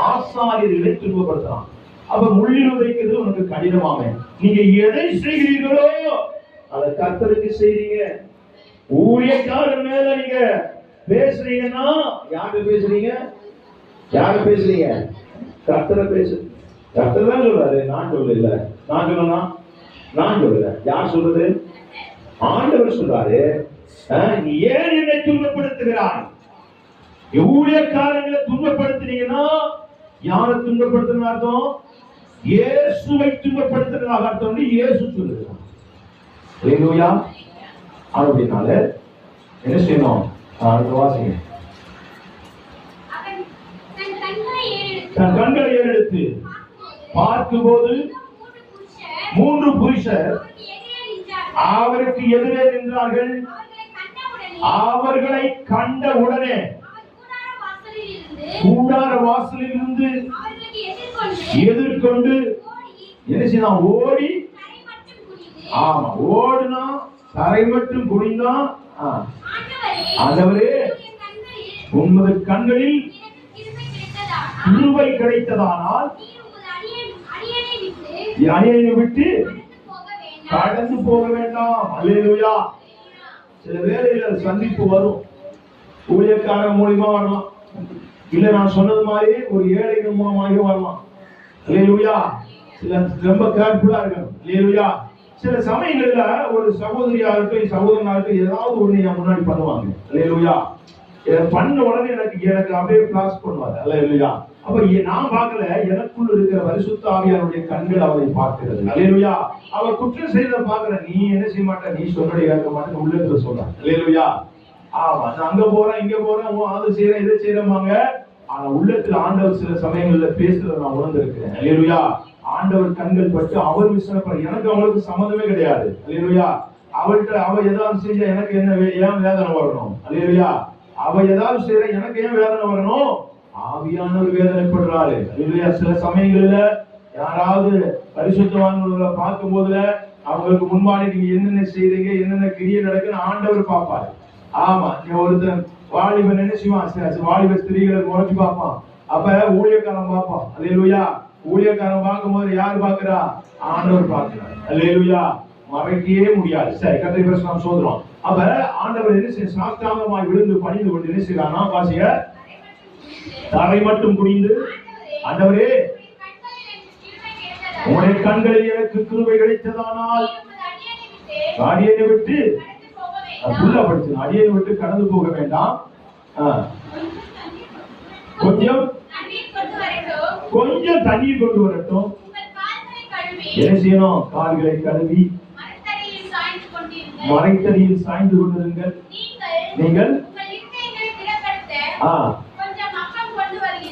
ஆசாரியர்களை துன்பப்படுத்தினான். அப்ப முள்ளில் உதைக்கிறது உனக்கு கடினமாம. நீங்க எதை செய்கிறீர்களோ அதை கர்த்தருக்கு செய்றீங்க. ஊழியக்காரர் மேல நீங்க பேசுறீங்கன்னா யாரு பேசுறீங்க? யாரு பேசுறீங்க? கர்த்தரை பேசு. கர்த்தர் தான் சொல்றாரு, நான் சொல்லல. நான் சொல்லணும்னா நான் சொல்லல. யார் சொல்றது? ஆண்டவர் சொல்றாரு, நீ ஏன் என்னை துன்பப்படுத்துகிறாய்? ஊழியக்காரங்களை துன்பப்படுத்தினீங்கன்னா யாரை துன்பப்படுத்துன அர்த்தம்? இயேசுவை துன்பப்படுத்துறதாக அர்த்தம். இயேசு சொல்லுகிறார். அல்லேலூயா. அப்படினால என்ன செய்யணும்? வாசிங்க. தன் கண்களை ஏறெடுத்து பார்க்கும்போது 3 புருஷர் அவருக்கு எதிரே நின்றார்கள். அவர்களை கண்ட உடனே கூடார வாசலில் இருந்து எதிர்கொண்டு என்ன செய்தான்? ஓடி. ஆமா, ஓடுனா தரை மட்டும் குனிந்தான். ஆண்டவரே, உமது கண்களில் கிருபை கிடைத்ததானால் அடியேனை விட்டு கடந்து போக வேண்டாம். அல்லேலூயா. சில வேளையில சந்திப்பு வரும். ஊழியக்காரன் மூலியமா வரலாம், இல்ல நான் சொன்னது மாதிரி ஒரு ஏழைகள் மூலமாக வரலாம். அல்லேலூயா. சில ரொம்ப கேர்ஃபுல்லா இருக்கணும். அல்லேலூயா. சில சமயங்கள்ல ஒரு சகோதரியாகட்டும் சகோதரனாகட்டும் ஏதாவது ஒண்ணு என் முன்னாடி பண்ணுவாங்க. அல்லேலூயா. பண்ண உடனே எனக்கு அப்படியே கிளாஸ் பண்ணுவாங்க. அல்லேலூயா. அப்ப நான் பார்க்கல, எனக்குள்ள இருக்கிற பரிசுத்த ஆவியாருடைய கண்கள் அவரை பார்க்கிறது. அல்லேலூயா. அவர் குற்றம் செய்த பார்க்கிற, நீ என்ன செய்ய மாட்ட, நீ சொன்னதை கேட்க மாட்டேன்னு உள்ளத்துல சொல்றாங்க. அல்லேலூயா. ஆமா, நான் அங்க போறேன் இங்க போறேன், அது செய்யறேன் இதை செய்யறேன். ஆனா உள்ளத்துல ஆண்டவர் சில சமயங்கள்ல பேசுறத நான் உணர்ந்திருக்கிறேன். அல்லேலூயா. ஆண்டவர் கண்கள் பட்டு அவர் விசாரிப்பார். எனக்கு அவளுக்கு சம்மந்தமே கிடையாது. அல்லேலூயா. அவள்கிட்ட அவ ஏதாவது செஞ்சா எனக்கு என்ன, ஏன் வேதனை வரணும்? அல்லேலூயா. அவ ஏதாவது செய்யற, எனக்கு ஏன் வேதனை வரணும்? ஆவியானவர் வேதனைப்படுறாரு. அல்லேலூயா. சில சமயங்கள்ல யாராவது பரிசுத்தவான்களை பார்க்கும் போதுல அவங்களுக்கு முன்பாடி நீங்க என்னென்ன செய்றீங்க, என்னென்ன கிரியை நடக்குன்னு ஆண்டவர் பார்ப்பாரு. ஆமா, நீ ஒருத்தன் வாலிபன் என்ன செய்வான்? வாலிப ஸ்திரீகளை முறைச்சு பார்ப்பான். அப்ப ஊழியக்காரன் பார்ப்பான். அல்லேலூயா. ஊழியக்காரன் பார்க்கும் போது யார் பார்க்கிறா? ஆண்டவர் பார்க்கிறார். அல்லேலூயா. மறைக்கவே முடியாது. சரி, கர்த்தரை பிரசனம் சோதரம். அப்ப ஆண்டவர் என்ன செய்ய? சாஷ்டாங்கமாய் விழுந்து பணிந்து கொண்டு என்ன செய்யறானா? வாசிய தரை மட்டும் குனிந்து, ஆண்டவரே உம்முடைய கண்களில் எனக்கு கிருபை கிடைத்ததானால் அடியேனை விட்டு புள்ளப்படுத்து அடியேனை விட்டு கடந்து போக வேண்டாம். கொஞ்சம் தண்ணீர் கொண்டு வரட்டும். என்ன செய்யணும்? கால்களை கழுவி மறைத்தடியில் சாய்ந்து கொண்டிருங்கள். நீங்கள்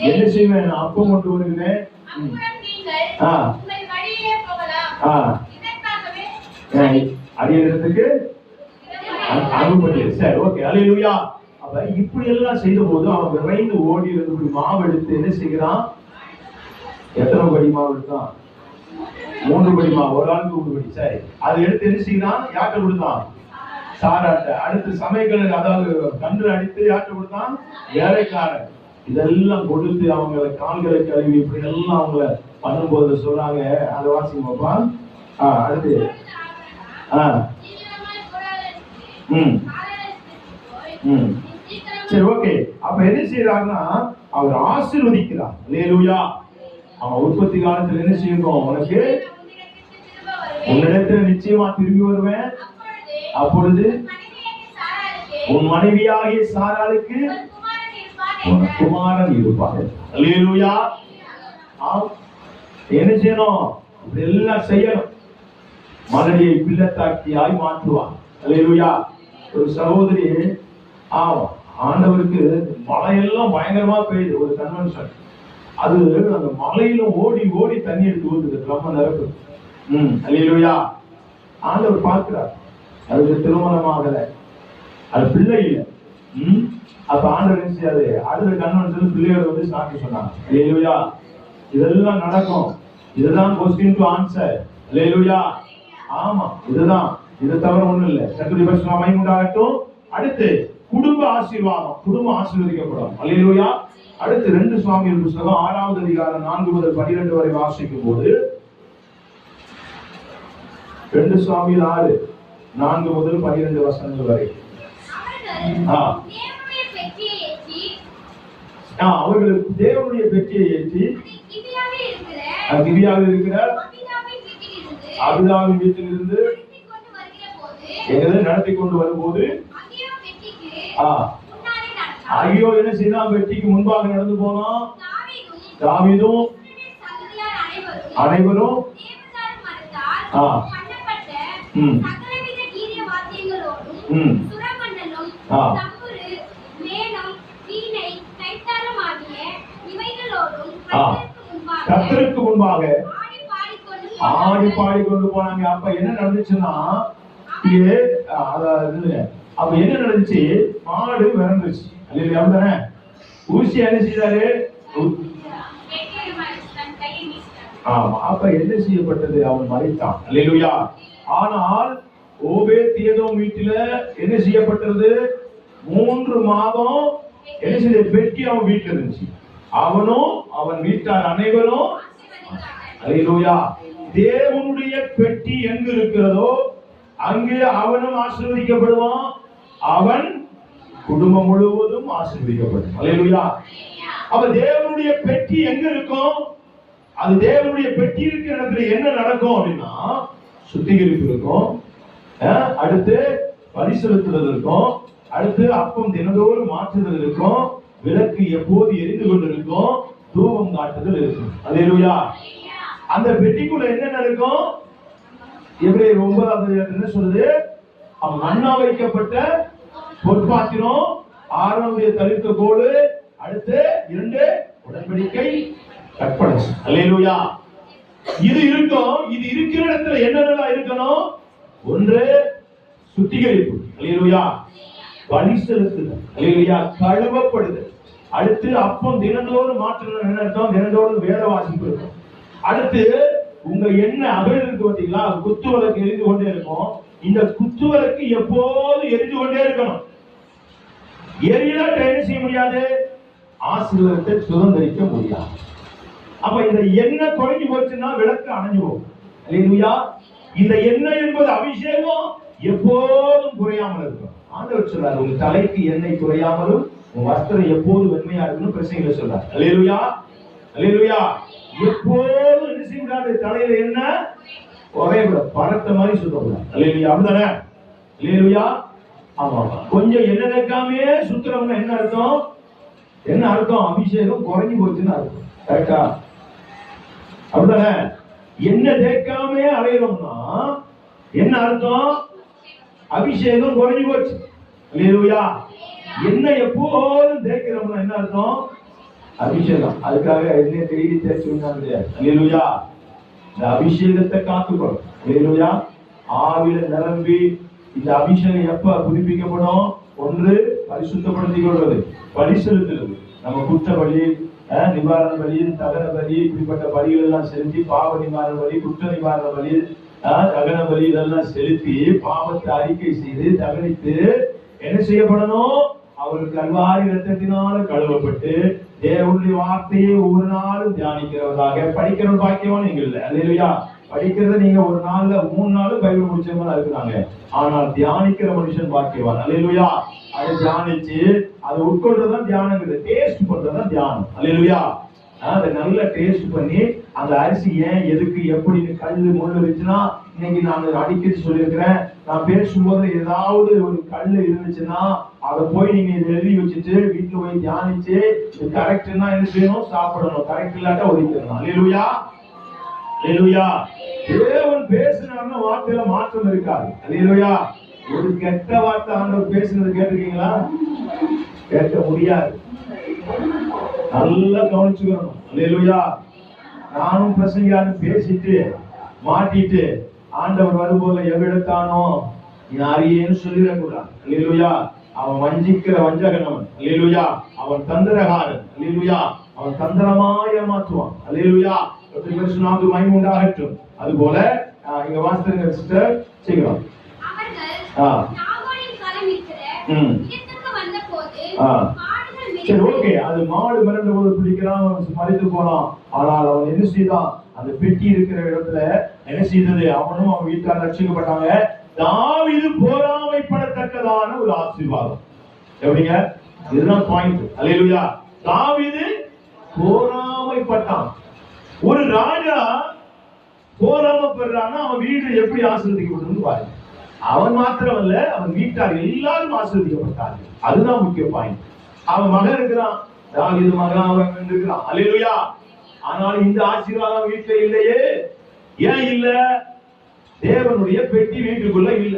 என்ன செய்வேன்? அப்பம் கொண்டு வருகிறேன். அடியேறதுக்கு அனுப்பப்பட்டு சரி, ஓகே, அல்லேலூயா. அப்ப இப்படி எல்லாம் செய்த போது அவன் விரைந்து ஓடி இருந்து மாவு எடுத்து என்ன செய்கிறான்? எத்தனை படி மாவு எடுத்தான்? 3 படி மாவு, ஒரு ஆளுக்கு 3 படி. சரி, அதை எடுத்து என்ன செய்யறான்? யார்கிட்ட கொடுத்தான்? சாராட்ட. அடுத்து சமையல், அதாவது கன்று அடித்து யார்கிட்ட கொடுத்தான்? வேலைக்காரன். இதெல்லாம் கொடுத்து அவங்களை கால்களை கழுவி இப்படி எல்லாம் அவங்கள பண்ணும்போது சொல்றாங்க. அதை வாசிங்கப்பா. அடுத்து சரி, ஓகே. அப்ப என்ன செய்யறாங்கன்னா அவர் ஆசீர்வதிக்கிறார். அல்லேலூயா. அவன் உற்பத்தி காலத்துல என்ன செய்யணும்? உனக்கு உன்னிடத்தில் நிச்சயமா திரும்பி வருவேன். அப்பொழுது உன் மனைவியாகிய சாராளுக்கு குமாரன் இருப்பாங்க. அல்லேலூயா. என்ன செய்யணும்? எல்லாம் செய்யணும். மனைவியை பிள்ளைத்தாக்கியாய் மாற்றுவான். அல்லேலூயா. ஒரு சகோதரி, ஆண்டவருக்கு மழையெல்லாம் பயங்கரமா பெய்யுது. ஒரு கன்வென்ஷன், அது அந்த மலையில ஓடி ஓடி தண்ணி எடுத்து ஊத்துது, ரொம்ப நிரப்பு. அல்லேலூயா. ஆண்டவர் பார்க்கிறார். அதுக்கு திருமணமாகல, அது பிள்ளை இல்லை. அப்ப ஆண்டவர் என்ன செய்யாது? அடுத்த கன்வென்ஷன் பிள்ளையோட வந்து சாட்சி சொன்னாங்க. அல்லேலூயா. இதெல்லாம் நடக்கும். இதுதான் கொஸ்டின் டு ஆன்சர். அல்லேலூயா. ஆமா, இதுதான். இது தவிர ஒண்ணும் இல்லை. கர்த்தருடைய பரிசுத்த நாமம் உண்டாகட்டும். அடுத்து குடும்ப ஆசீர்வாதம். குடும்பம் ஆசீர்வதிக்கப்படும். அல்லேலூயா. அடுத்து 2 சாமுவேல் புத்தகம் 6வது அதிகாரம் 4 முதல் 12 வரை வாசிக்கும் போது, 2 சாமுவேல் 6 4 முதல் 12 வசனங்கள் வரை அவர்களுக்கு தேவனுடைய பெட்டியை ஏற்றி கிபியாவில் இருக்கிற அபிதாவின் வீட்டிலிருந்து நடத்தி கொண்டு வரும்போது, ஐயோ என்ன செய்தான்? வெட்டிக்கு முன்பாக நடந்து போனோம். தாவீதும் அனைவரும் கர்த்தருக்கு முன்பாக ஆடி பாடி கொண்டு போனாங்க. அப்ப என்ன நடந்துச்சுன்னா, அப்ப என்ன நடந்துச்சு? மாடு விரண்டுச்சு. அல்லேலூயா. அப்படிதானே? ஊசி என்ன செய்தாரு? ஆமா. அப்ப என்ன செய்யப்பட்டது? அவன் மரித்தான். அல்லேலூயா. ஆனால் ஓபேத் ஏதோம் வீட்டில என்ன செய்யப்பட்டது? 3 மாதம் என்ன செய்த? பெட்டி அவன் வீட்டில் இருந்துச்சு. அவனும் அவன் வீட்டார் அனைவரும். அல்லேலூயா. தேவனுடைய பெட்டி எங்கு இருக்கிறதோ அங்கு அவனும் ஆசீர்வதிக்கப்படுவான். அவன் குடும்பம் முழுவதும் ஆசீர்வதிக்கப்படும். அல்லேலூயா. அப்ப தேவனுடைய பெட்டி எங்க இருக்கும்? அது தேவனுடைய பெட்டி இருக்கிற இடத்துல என்ன நடக்கும் அப்படின்னா, சுத்திகரிப்பு இருக்கும். அடுத்து பரிசுத்தல் இருக்கும். அடுத்து அப்பம் தினந்தோறும் மாற்றுதல் இருக்கும். விளக்கு எப்போது எரிந்து கொண்டிருக்கும். தூபம் காட்டுதல் இருக்கும். அல்லேலூயா. அந்த பெட்டிக்குள்ள என்ன நடக்கும்? எபிரேயர் 9வது என்ன சொல்லுது? மண்ணா வைக்கப்பட்ட பொற்பாத்திரம், ஆரோனுடைய தளிர்த்த கோடு, அடுத்து 2 உடன்படிக்கை கற்பனை. அல்லேலூயா. இது இருக்கும். இது இருக்கிற இடத்துல என்னென்னலாம் இருக்கணும்? 1 சுத்திகரிப்பு. அல்லேலூயா. பலி செலுத்துதல். அல்லேலூயா. கழுவப்படுதல். அடுத்து அப்பம் தினந்தோறும் மாற்றுதல். என்ன அர்த்தம்? தினந்தோறும் வேத வாசிப்பு இருக்கும். அடுத்து உங்க எண்ணெய் அகல் இருக்கு பார்த்தீங்களா? குத்து விளக்கு எரிந்து கொண்டே இருக்கும். இந்த குத்து விளக்கு எப்போது எரிந்து கொண்டே இருக்கணும். எரியல என்ன செய்ய முடியாது? ஆசீர்வாதத்தை சுதந்திரிக்க முடியாது. அப்ப இந்த எண்ணெய் குறைஞ்சு போச்சுன்னா விளக்கு அணைஞ்சு போகும். அல்லேலூயா. இந்த எண்ணெய் என்பது அபிஷேகம் எப்போதும் குறையாமல் இருக்கும். ஆண்டவர் சொல்றாரு, உங்க தலைக்கு எண்ணெய் குறையாமலும் உங்க வஸ்திரம் எப்போதும் வெண்மையா இருக்கணும் பிரசங்கில சொல்றாரு. அல்லேலூயா. அல்லேலூயா. எப்போதும் என்ன செய்யக்கூடாது? தலையில என்ன ஒரே பரத்த மாதிரி சுத்தக்கூடாது. அல்லேலூயா. அப்படிதானே? அல்லேலூயா. ஆமா. கொஞ்சம் என்ன தேக்காமே சுத்துறவங்க என்ன அர்த்தம்? என்ன அர்த்தம்? அபிஷேகம் குறைஞ்சு போச்சுன்னு அர்த்தம். கரெக்டா? அப்படிதானே? என்ன தேக்காமே அலையிறோம்னா என்ன அர்த்தம்? அபிஷேகம் குறைஞ்சு போச்சு. அல்லேலூயா. என்ன எப்போதும் தேய்க்கிறோம்னா என்ன அர்த்தம்? அபிஷேகம். அதுக்காக என்ன டெய்லி தேய்ச்சி விட்டாங்க. அல்லேலூயா. இந்த அபிஷேகத்தை காத்துக்கணும். அல்லேலூயா. ஆவில நிரம்பி இந்த அபிஷேகம் எப்ப புதுப்பிக்கப்படும்? ஒன்று பரிசுத்தப்படுத்திக் கொள்வது, பலி செலுத்துறது. நம்ம குற்ற பலி, நிவாரண பலி, தகன பலி, இப்படிப்பட்ட பலிகள் எல்லாம் செலுத்தி, பாவ நிவாரண பலி, குற்ற நிவாரண பலி, தகன பலி இதெல்லாம் செலுத்தி பாவத்தை அறிக்கை செய்து தகனித்து என்ன செய்யப்படணும்? அவருக்கு கல்வாரி ரத்தத்தினால கழுவப்பட்டு தேவனுடைய வார்த்தையை ஒவ்வொரு நாளும் தியானிக்கிறவராக படிக்கிற பாக்கியமா நீங்க இல்லை. அல்லேலூயா. படிக்கிறத நீங்க ஒரு நாள்ல 3 நாள் பைபிள் முடிச்சவங்க இருக்கிறாங்க. ஆனால் தியானிக்கிற மனுஷன் பாக்கியவான். அல்லேலூயா. அதை தியானிச்சு அதை உட்கொள்றதுதான் தியானம், டேஸ்ட் பண்றதுதான் தியானம். அல்லேலூயா. அதை நல்லா டேஸ்ட் பண்ணி அந்த அரிசி ஏன் எதுக்கு எப்படின்னு கல்லு முள்ளு இருந்துச்சுன்னா, இன்னைக்கு நான் அடிக்கடி சொல்லியிருக்கிறேன், நான் பேசும்போது ஏதாவது ஒரு கல்லு இருந்துச்சுன்னா அதை போய் நீங்க எழுதி வச்சுட்டு வீட்டுல போய் தியானிச்சு இது கரெக்ட்னா என்ன செய்யணும்? சாப்பிடணும். கரெக்ட் இல்லாட்டா ஒதுக்கணும். அல்லேலூயா. அல்லேலூயா. தேவன் பேசினார்னா வார்த்தையில மாற்றம் இருக்காது. அல்லேலூயா. ஒரு கெட்ட வார்த்தை ஆண்டவர் பேசுனது கேட்டிருக்கீங்களா? கேட்க முடியாது. நல்லா கவனிச்சுக்கணும். அல்லேலூயா. நானும் பிரசங்கியாரும் பேசிட்டு மாட்டிட்டு ஆண்டவர் வரும்போது எவ்விடத்தானோ யாரையேன்னு சொல்லிடக்கூடாது. அல்லேலூயா. அவன் வஞ்சிக்கிற வஞ்சகன் அவன். அல்லேலூயா. அவன் தந்திரகாரன். அல்லேலூயா. அவன் தந்திரமாய மாற்றுவான். அல்லேலூயா. நாமத்துக்கு மகிமை உண்டாகட்டும். அதுபோல இங்க வாசிங்க சிஸ்டர் சீக்கிரம். சரி, ஓகே. அது மாடு மிரண்ட போது பிடிக்கிறான், மறைத்து போனான். ஆனால் அவன் என்ன செய்தான்? அந்த பெட்டி இருக்கிற இடத்துல என்ன செய்தது? அவனும் அவன் வீட்டார் ரட்சிக்கப்பட்டாங்க. தாவீது பொறாமைப்படத்தக்கதான ஒரு ஆசீர்வாதம். எப்படிங்க? இதுதான் பாயிண்ட். அல்லேலூயா. தாவீது பொறாமைப்பட்டான். ஒரு ராஜா பொறாமைப்படுறான்னா அவன் வீடு எப்படி ஆசீர்வதிக்கப்பட்டதுன்னு பாருங்க. அவன் மாத்திரமல்ல, அவன் வீட்டார் எல்லாரும் ஆசீர்வதிக்கப்பட்டார்கள். அதுதான் முக்கிய பாயிண்ட். அவன் மகன் இருக்கிறான், தாவீது மகன் அவன் இருக்கிறான். அல்லேலூயா. ஆனால் இந்த ஆசீர்வாதம் வீட்டில் இல்லையே. ஏன் இல்ல? தேவனுடைய பெட்டி வீட்டுக்குள்ள இல்ல.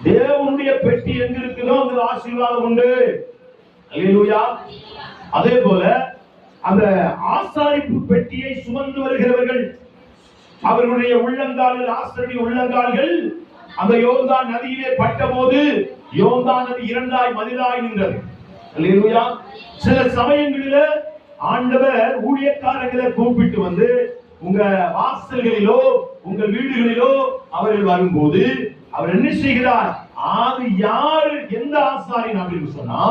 தேவனுடைய பெட்டி எங்க இருக்குதோ அந்த ஆசீர்வாதம் உண்டு. அல்லேலூயா. அதே போல அந்த ஆசாரிப்பு பெட்டியை சுமந்து வருகிறவர்கள், அவர்களுடைய உள்ளங்கால்கள், ஆசாரிய உள்ளங்கால்கள் அந்த யோர்தான் நதியிலே பட்டபோது யோர்தான் நதி 2ஆய் மதிலாய் நின்றது. அல்லேலூயா. சில சமயங்களிலே ஆண்டவர் ஊழியக்காரர்களை கூப்பிட்டு வந்து உங்க வாசல்களிலோ உங்கள் வீடுகளிலோ அவர்கள் வரும்போது அவர் என்ன செய்கிறார்? அது யாரு, எந்த ஆசாரியன் அப்படின்னு சொன்னா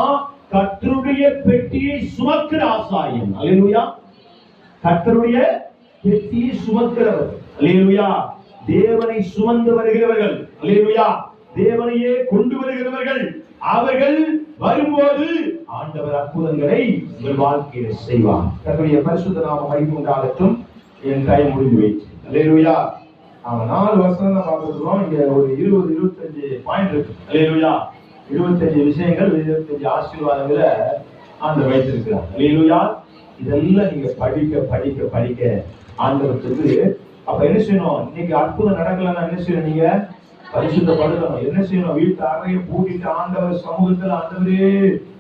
கர்த்தருடைய பெட்டியை சுமக்கிற ஆசாரியன். அல்லேலூயா. கர்த்தருடைய பெட்டியை சுமக்கிறவர். அல்லேலூயா. தேவனை சுமந்து வருகிறவர்கள். அல்லேலூயா. தேவனையே கொண்டு வருகிறவர்கள். அவர்கள் வரும்போது ஆண்டவர் அற்புதங்களை உங்கள் வாழ்க்கையில செய்வார். கர்த்தருடைய பரிசுத்த நாமம் மகிமை உண்டாகட்டும். என் டைம் முடிந்து போயிடுச்சு. அல்லேலூயா. நாம 4 வருஷம் தான் பார்த்துக்கிறோம். இங்க ஒரு 20-25 பாயிண்ட் இருக்கு. அல்லேலூயா. 25 விஷயங்கள், 25 ஆசீர்வாதங்களை ஆண்டவர் வைத்திருக்கிறார். அல்லேலூயா. இதெல்லாம் நீங்க படிக்க படிக்க படிக்க ஆண்டவருக்கு அப்ப என்ன செய்யணும்? இன்னைக்கு அற்புதம் நடக்கலன்னா என்ன செய்யணும்? நீங்க பரிசுத்தப்படுத்தணும். என்ன செய்யணும்? வீட்டு அறையை பூட்டிட்டு ஆண்டவர் சமூகத்தில் ஆண்டவரே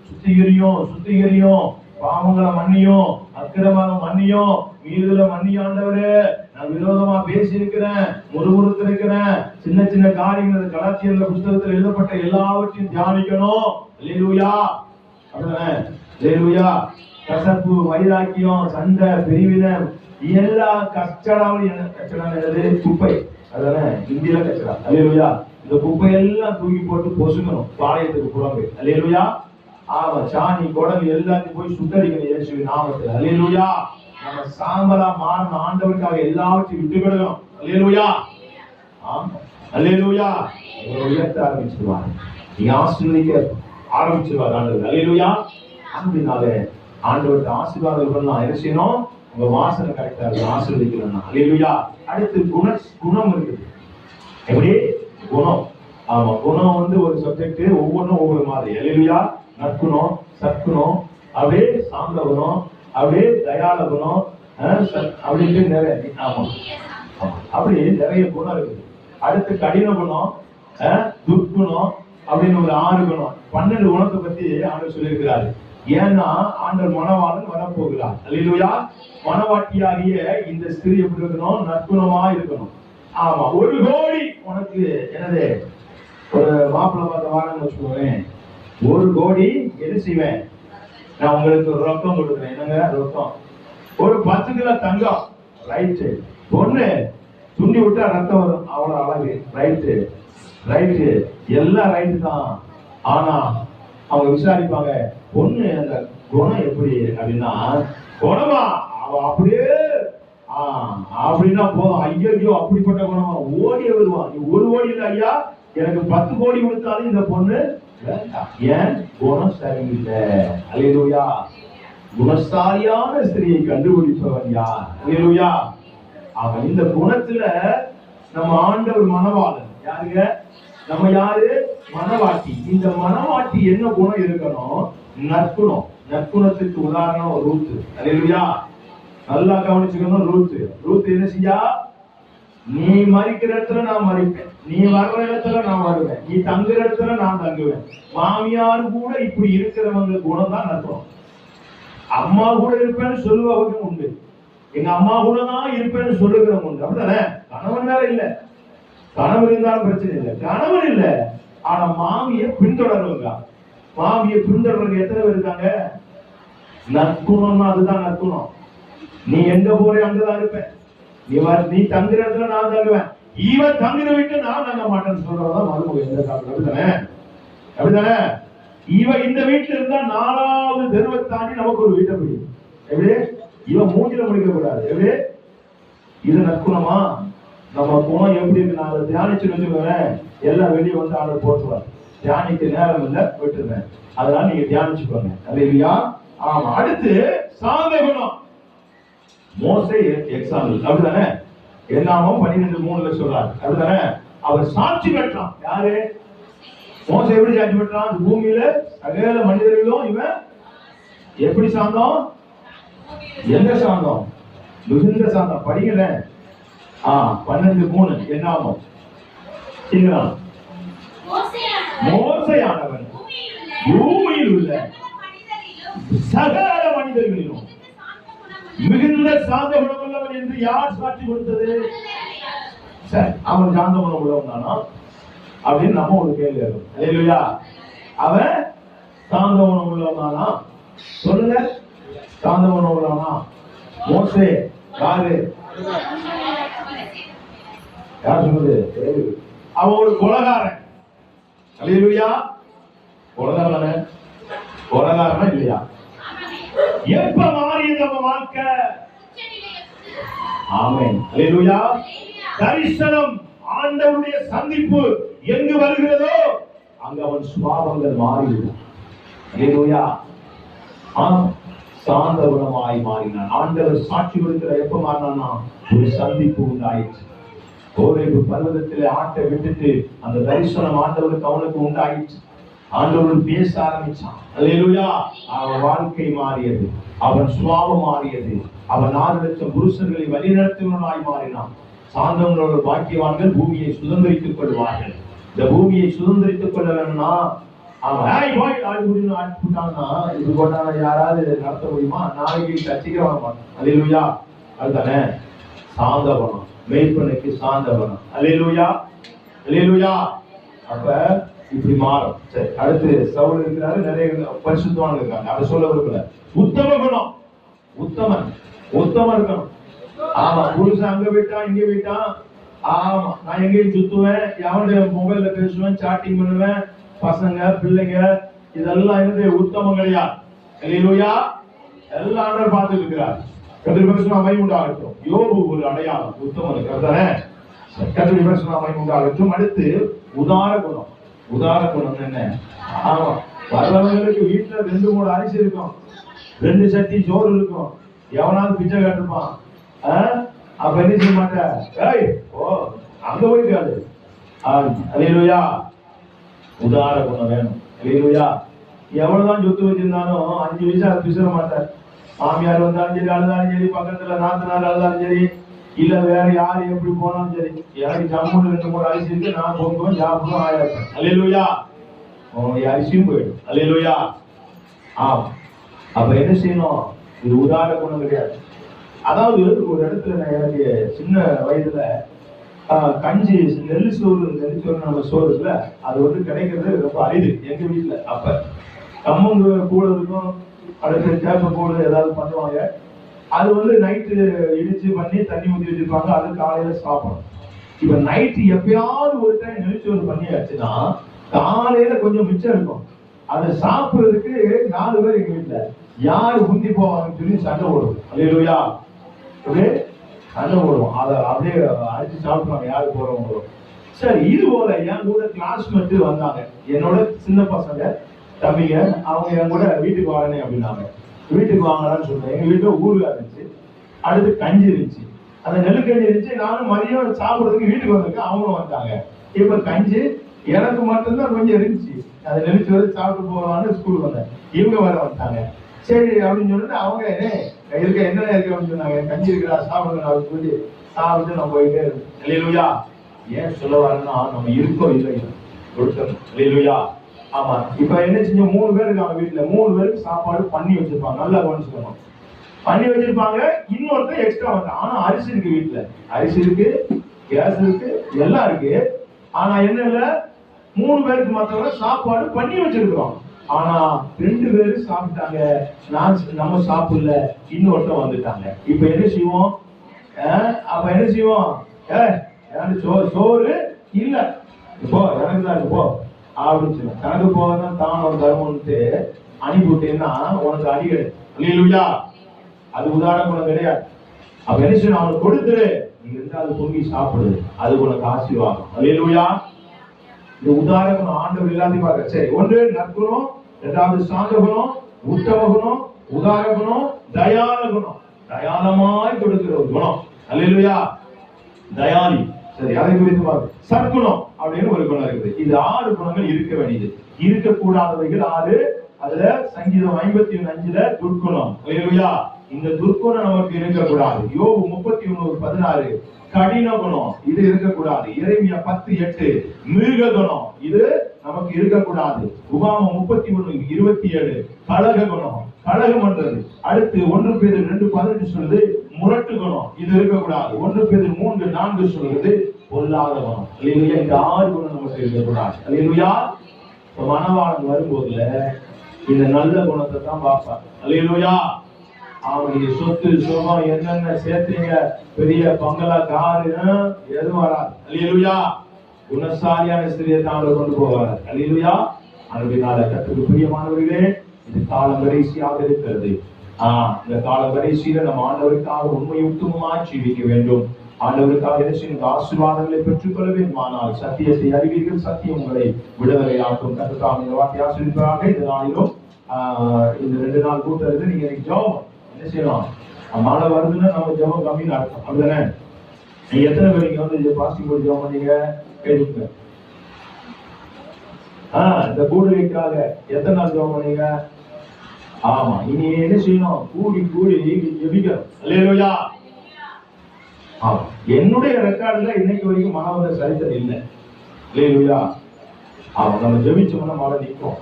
சுத்திகரியும் சுத்திகரியும், பாவங்களை மன்னியும், அக்கிரமாக மன்னியும், மீதுல மன்னியும் ஆண்டவரே. நான் விரோதமா பேசி இருக்கிறேன், முறுமுறுத்து இருக்கிறேன், சின்ன சின்ன காரியங்கள் கலாச்சியர்ல புத்தகத்தில் எழுதப்பட்ட எல்லாவற்றையும் தியானிக்கணும். அல்லேலூயா. அப்படிதானே? அல்லேலூயா. கசப்பு, வைராக்கியம், சண்டை, பிரிவினம், எல்லா கச்சடாவும் குப்பை. அதானே இந்தியில கச்சடா. அல்லேலூயா. இந்த குப்பை எல்லாம் தூக்கி போட்டு பொசுக்கணும் பாளையத்துக்கு புறம்பு. அல்லேலூயா. ஆமா, சாணி குடல் எல்லாத்தையும் போய் சுத்தரிக்கணும் இயேசுவின் நாமத்தில். அல்லேலூயா. நம்ம சாம்பலா மாறின ஆண்டவருக்காக எல்லாவற்றையும் விட்டு விடணும். அல்லேலூயா. ஆமா. அல்லேலூயா. உயர்த்த ஆரம்பிச்சிருவாங்க. நீங்க ஆசீர்வதிக்க ஆரம்பிச்சிருவார் ஆண்டவர். அல்லேலூயா. அப்படினாலே ஆண்டவருக்கு ஆசீர்வாதம் பண்ணலாம். என்ன செய்யணும்? உங்க வாசனை கரெக்டா இருக்கு, ஆசீர்வதிக்கணும்னா. அல்லேலூயா. அடுத்து குணம் இருக்குது. எப்படி குணம்? ஆமா, குணம் ஒரு சப்ஜெக்ட், ஒவ்வொன்றும் ஒவ்வொரு மாதிரி. அல்லேலூயா. நற்குணம், சற்குணம், அப்படியே சாந்த குணம், அப்படியே தயால குணம், அப்படின்ட்டு நிறைய. ஆமா, அப்படி நிறைய குணம் இருக்குது. அடுத்து கடின குணம், துர்க்குணம் அப்படின்னு ஒரு 6 குணம், 12 குணத்தை பத்தி ஆண்டவர் சொல்லியிருக்கிறாரு. ஏன்னா ஆண்டவர் மணவாளன் வரப்போகிறார். அல்லேலூயா. மணவாட்டியாகிய இந்த ஸ்திரீ எப்படி இருக்கணும்? நற்குணமா இருக்கணும். ஆமா, 1 கோடி உனக்கு என்னது, ஒரு மாப்பிள்ளை பார்த்த வாங்கன்னு வச்சுக்கோவேன், 1 கோடி என்ன செய்வேன் நான் உங்களுக்கு ரொக்கம் கொடுக்குறேன். என்னங்க ரொக்கம்? ஒரு 10 கிலோ தங்கம், ரைட்டு. பொண்ணு துண்டி விட்டா ரத்தம் வரும், அவ்வளவு அழகு, ரைட்டு ரைட்டு, எல்லாம் ரைட்டு தான். ஆனா அவங்க விசாரிப்பாங்க, பொண்ணு அந்த குணம் எப்படி அப்படின்னா, குணமா அவ அப்படியே அப்படின்னா போதும், ஐயோ அப்படிப்பட்ட குணமா ஓடி வருவான். நீ 1 கோடி இல்லை ஐயா, எனக்கு 10 கோடி கொடுத்தாலும் இந்த பொண்ணு வேண்டாம். ஏன்? குணம் சரியில்லை. அல்லேலூயா. குணசாலியான ஸ்திரியை கண்டுபிடிப்பவன் யார்? அல்லேலூயா. அவன் இந்த குணத்துல நம்ம ஆண்டவர் மணவாளன். யாருங்க? நம்ம யாரு? மணவாட்டி. இந்த மணவாட்டி என்ன குணம் இருக்கணும்? நற்குணம். நற்குணத்துக்கு உதாரணம் ரூத். அல்லேலூயா. நல்லா கவனிச்சுக்கணும். ரூத் என்ன செய்யா? நீ மறிக்கிற இடத்துல நான் மறிப்பேன், நீ வர்ற இடத்துல நான் வருவேன், நீ தங்குற இடத்துல நான் தங்குவேன். மாமியார் கூட இப்படி இருக்கிறவங்க குணம் தான் நற்குணம். அம்மா கூட இருப்பேன்னு சொல்லுவவங்க உண்டு, எங்க அம்மா கூட தான் இருப்பேன்னு சொல்லுகிறவங்க உண்டு. அப்படித்தானே? கணவன் வேற இல்ல, கணவர் இருந்தாலும் பிரச்சனை இல்லை, கணவன் இல்ல, ஆனா மாமியை பின்தொடர்றவங்க. மாமியை பின்தொடர்றவங்க எத்தனை பேர் இருக்காங்க? நற்குணம்னா அதுதான் நற்குணம். நீ எங்க போறே அங்கதான் இருப்பேன், நீ தங்குற இடத்துல நான் தங்குவேன், இவன் தங்குற வீட்டுல நான் தங்க மாட்டேன்னு சொல்றதான் மருமக. எந்த காலத்துல? அப்படித்தானே? அப்படித்தானே? இவன் இந்த வீட்டுல இருந்தா 4வது தெருவை தாண்டி நமக்கு ஒரு வீட்டை பிடிக்கும். எப்படி? இவன் மூஞ்சில முடிக்க கூடாது. எப்படி? இது நற்குணமா? நம்ம குணம் எப்படி இருக்கு? நான் அதை தியானிச்சு வச்சுக்கோவேன், எல்லாம் வெளியே வந்து ஆர்டர் போட்டுருவார். தியானிக்க நேரம் இல்லை, விட்டுருவேன். அதனால நீங்க தியானிச்சுக்கோங்க. அல்லேலூயா. ஆமா. அடுத்து சாந்த குணம். மோசே எக்ஸாம்பிள். அப்படித்தானே? எல்லாமும் 12:3 சொல்றாரு. அப்படித்தானே? அவர் சாட்சி பெற்றான். யாரு? மோசே எப்படி சாட்சி பெற்றான்? பூமியில சகல மனிதர்களும் இவன் எப்படி சாந்தம்? எந்த சாந்தம்? மிகுந்த சாந்தம். படிக்கல. 12:3 என்ன ஆகும்? மோசேயானவன் பூமியில் உள்ள சகல மனிதர்களிலும் மிகுந்த சாந்த குணமுள்ளவன் என்று யார் சாட்சி கொடுத்தது? சரி, அவன் சாந்த குணம் உள்ளவன் தானா அப்படின்னு நம்ம ஒரு கேள்வி வரும். அல்லேலூயா. அவன் சாந்த குணம் உள்ளவன் தானா? சொல்லுங்க, சாந்த குணம் உள்ளவனா? மோசே யாரு? யார் சொன்னது? அவன் ஒரு கொலைகாரன். அல்லேலூயா. கொலைகாரன? கொலைகாரனா இல்லையா? எப்ப மாறியது நம்ம வாழ்க்கை? ஆமென். அல்லேலூயா. தரிசனம், ஆண்டவருடைய சந்திப்பு எங்கு வருகிறதோ அங்க அவன் சுபாவங்கள் மாறிவிடும். அல்லேலூயா. சாந்த குணமாய் மாறினான். ஆண்டவர் சாட்சி கொடுக்கிற எப்ப மாறினான்னா, ஒரு சந்திப்பு உண்டாயிற்று. கோரேபு பர்வதத்திலே ஆட்டை விட்டுட்டு அந்த தரிசனம் ஆண்டவருக்கு அவனுக்கு உண்டாயிற்று. ஆண்டவருடன் பேச ஆரம்பிச்சான். அல்லேலூயா. அவன் வாழ்க்கை மாறியது, அவன் சுபாவம் மாறியது, அவன் 4 லட்சம் புருஷர்களை வழிநடத்துவனாய் மாறினான். சாந்தங்களோட பாக்கியவான்கள் பூமியை சுதந்திரித்துக் கொள்வார்கள். இந்த பூமியை சுதந்திரித்துக் கொள்ள வேணும்னா அவன் இது போட்டாங்க, யாராவது நடத்த முடியுமா? நாளைக்கு கட்சிக்கிறவன். அல்லேலூயா. அதுதானே சாந்தவனம். மேய்ப்பனுக்கு சாந்தவனம். அல்லேலூயா. அல்லேலூயா. அப்ப இப்படி மாறும். சரி, அடுத்து சவுல் இருக்கிறாரு, நிறைய பரிசுத்தவான்கள் இருக்காங்க. அதை சொல்ல விரும்பல. உத்தம குணம். உத்தமம் இருக்கணும். ஆமா, புருஷன் அங்க விட்டான் இங்க விட்டான், ஆமா நான் எங்கேயும் சுத்துவேன், எவனுடைய மொபைல்ல பேசுவேன், சாட்டிங் பண்ணுவேன், பசங்க பிள்ளைங்க இதெல்லாம் என்னது உத்தமம் கிடையாது. அல்லேலூயா. எல்லாம் ஆண்டவர் பார்த்துட்டு இருக்கிறார். கர்த்தருடைய பரிசுத்த நாமம் உண்டாகட்டும். யோபு ஒரு அடையாளம், உத்தமம் இருக்கிறதானே. கர்த்தருடைய பரிசுத்த நாமம் உண்டாகட்டும். அடுத்து உதார குணம். உதார குணம் என்ன? ஆமா, வர்றவங்களுக்கு வீட்டுல 2-3 அரிசி இருக்கும், 2 சட்டி சோறு இருக்கும், எவனாவது பிச்சை கேட்டிருப்பான். அப்ப என்ன செய்ய மாட்டேன், ஏய் ஓ அங்க போயிருக்காது. அல்லேலூயா. உதார குணம் வேணும். அல்லேலூயா. எவ்வளவுதான் சொத்து வச்சிருந்தாலும் 5 வயசா பிசற மாட்டார். மாமியார் வந்தாலும் சரி, அழுதாலும் சரி, பக்கத்துல நாத்தனார் அழுதாலும் சரி, இல்ல வேற யாரு எப்படி போனாலும் சரி, எனக்கு ஜம்முன்னு 2-3 அரிசி இருக்கு, நான் பொங்குவேன், சாப்பிடுவோம், ஆயிருப்பேன். அல்லேலூயா. உங்களுடைய அரிசியும் போயிடும். அல்லேலூயா. அப்ப என்ன செய்யணும்? இது உதார குணம் கிடையாது. அதாவது ஒரு இடத்துல எனக்கு சின்ன வயதுல கஞ்சி, நெல் சோறு நம்ம சோறு இல்ல, அது கிடைக்கிறது ரொம்ப அரிது எங்க வீட்டுல. அப்ப கம்மங்கு கூட இருக்கும், அடுத்து சேப்ப கூட ஏதாவது பண்ணுவாங்க. அது நைட்டு இடிச்சு பண்ணி தண்ணி ஊற்றி வச்சிருப்பாங்க, அது காலையில சாப்பிடணும். இப்ப நைட்டு எப்பயாவது ஒரு டைம் நெல்சோறு பண்ணியாச்சுன்னா காலையில கொஞ்சம் மிச்சம் இருக்கும். அதை சாப்பிடுறதுக்கு 4 பேர் எங்க வீட்டுல யாரு முந்தி போவாங்கன்னு சொல்லி சண்டை ஓடும். அல்லேலூயா. அப்படியே சண்டை ஓடுவோம். அதை அப்படியே அடிச்சு சாப்பிடுவாங்க யாரு போறவங்களோ. சரி, இது போல என் கூட கிளாஸ்மேட் வந்தாங்க, என்னோட சின்ன பசங்க தம்பிங்க. அவங்க என் கூட வீட்டுக்கு வாங்கினேன் அப்படின்னாங்க. வீட்டுக்கு வாங்கலான்னு சொன்னேன். எங்க வீட்டுல ஊறுகாய் இருந்துச்சு, அடுத்து கஞ்சி இருந்துச்சு, அந்த நெல்லு கஞ்சி இருந்துச்சு. நானும் மதியம் சாப்பிடுறதுக்கு வீட்டுக்கு வந்திருக்கேன், அவங்களும் வந்தாங்க. இப்ப கஞ்சி எனக்கு மட்டும்தான் கொஞ்சம் இருந்துச்சு, அதை நெளிச்சு வந்து சாப்பிட்டு போகலான்னு ஸ்கூல் வந்தேன். இவங்க வர வந்தாங்க. சரி அப்படின்னு சொல்லிட்டு அவங்க இருக்க என்னென்ன இருக்கு அப்படின்னு சொன்னாங்க. கஞ்சி இருக்கிறா சாப்பிடுங்க அப்படின்னு சொல்லி சாப்பிட்டு நம்ம போயிட்டு. அல்லேலூயா. ஏன் சொல்ல வரேன்னா, நம்ம இருக்கோம் இல்லை கொடுக்கணும். அல்லேலூயா. ஆமா. இப்ப என்ன செஞ்சோம், 3 பேர் இருக்காங்க வீட்டுல, 3 பேருக்கு சாப்பாடு பண்ணி வச்சிருப்பாங்க. நல்லா கவனிச்சுக்கணும், பண்ணி வச்சிருப்பாங்க. இன்னொருத்தர் எக்ஸ்ட்ரா வந்தான். ஆனா அரிசி இருக்கு வீட்டுல, அரிசி இருக்கு, கேஸ் இருக்கு, எல்லாம் இருக்கு. ஆனா என்ன இல்ல, 3 பேருக்கு மத்தவங்க சாப்பாடு பண்ணி வச்சிருக்கிறோம். ஆனா 2 பேரு சாப்பிட்டாங்க, நம்ம சாப்பிடல, இன்னொருத்தர் வந்துட்டாங்க. இப்ப என்ன செய்வோம்? அப்ப என்ன செய்வோம்? சோறு இல்ல, இப்போ எனக்கு தான் இருக்கு போ அப்படின்னு கணக்கு போகதான் தான் ஒரு தர்மம்ட்டு அனுப்பிவிட்டேன்னா உனக்கு அடி கிடையாது. அல்லேலூயா. அது உதாரண குணம் கிடையாது. அப்ப என்ன செய்யணும்? அவனுக்கு கொடுத்துரு, நீ இருந்தா அது பொங்கி சாப்பிடு, அது உனக்கு ஆசீர்வாதம். அல்லேலூயா. இந்த உதார குணம் ஆண்டவர் எல்லாத்தையும் பார்க்க. சரி, 1 நற்குணம், 2வது சாந்த குணம், உத்தம குணம், உதார குணம், தயால குணம். தயாளமாய் கொடுக்கிற ஒரு குணம். அல்லேலூயா. தயாளி. சரி, அதை குறித்து பார்க்க. சற்குணம் அப்படின்னு ஒரு குணம் இருக்குது. இது 6 குணங்கள் இருக்க வேண்டியது. இருக்கக்கூடாதவைகள் 6. அதுல சங்கீதம் 51:5 துர்க்குணம். அல்லேலூயா. இந்த துர்க்குணம் நமக்கு இருக்கக்கூடாது. யோபு 31:16 கடின குணம், இது இருக்கக்கூடாது. எரேமியா 10:8 மிருக குணம், இது நமக்கு இருக்கக்கூடாது. உபாமம் 31:27 கலக குணம், கலகம் பண்றது. அடுத்து 1 பேதுரு 2:18 சொல்லுது முரட்டு குணம், இது இருக்கக்கூடாது. 1 பேதுரு 3:4 சொல்லுது பொல்லாத குணம். அல்லேலூயா. இந்த 6 குணம் நமக்கு இருக்கக்கூடாது. அல்லேலூயா. மனவாளன் வரும்போதுல இந்த நல்ல குணத்தை தான் பார்ப்பார். அல்லேலூயா. அவனுடைய சொத்து சுகம் என்னென்ன சேர்த்தீங்க, பெரிய பங்களா காரு எதுவும் வராது. அல்லேலூயா. குணசாலியான ஸ்திரியை தான் அவர் கொண்டு போவார். அல்லேலூயா. அதனால கர்த்தருக்கு பிரியமானவர்களே, இது காலம் கடைசியாக இருக்கிறது. இந்த காலம் கடைசியில நம்ம ஆண்டவருக்காக உண்மை உத்தமமாய் ஜீவிக்க வேண்டும். ஆண்டவருக்காக என்ன ஆசீர்வாதங்களை பெற்றுக் கொள்ள வேண்டுமானால் சத்தியத்தை அறிவீர்கள், சத்தியம் உங்களை விடுதலையாக்கும். கர்த்தர் இந்த வார்த்தை ஆசீர்வதிப்பாராக. இந்த நாளிலும் இந்த 2 நாள் கூட்டம் இருந்து நீங்க ஜெபம் என்ன செய்யலாம்? மழை வருதுன்னா நம்ம ஜெபம் கம்மின்னு அர்த்தம். அப்படிதானே? நீங்க எத்தனை பேர் இங்க வந்து பாசிட்டிவ் போய் ஜெபம் பண்ணீங்க கேளுங்க. இந்த கூடுதலுக்காக எத்தனை நாள் ஜெபம் பண்ணீங்க? ஆமா, இனி என்ன செய்யணும்? கூடி கூடி ஜெபிக்கணும். அல்லேலூயா. ஆமா, என்னுடைய ரெக்கார்டுல இன்னைக்கு வரைக்கும் மழை வந்த சரித்திரம் இல்லை. அல்லேலூயா. ஆமா, நம்ம ஜெபிச்சோம்னா மழை நிற்கும்.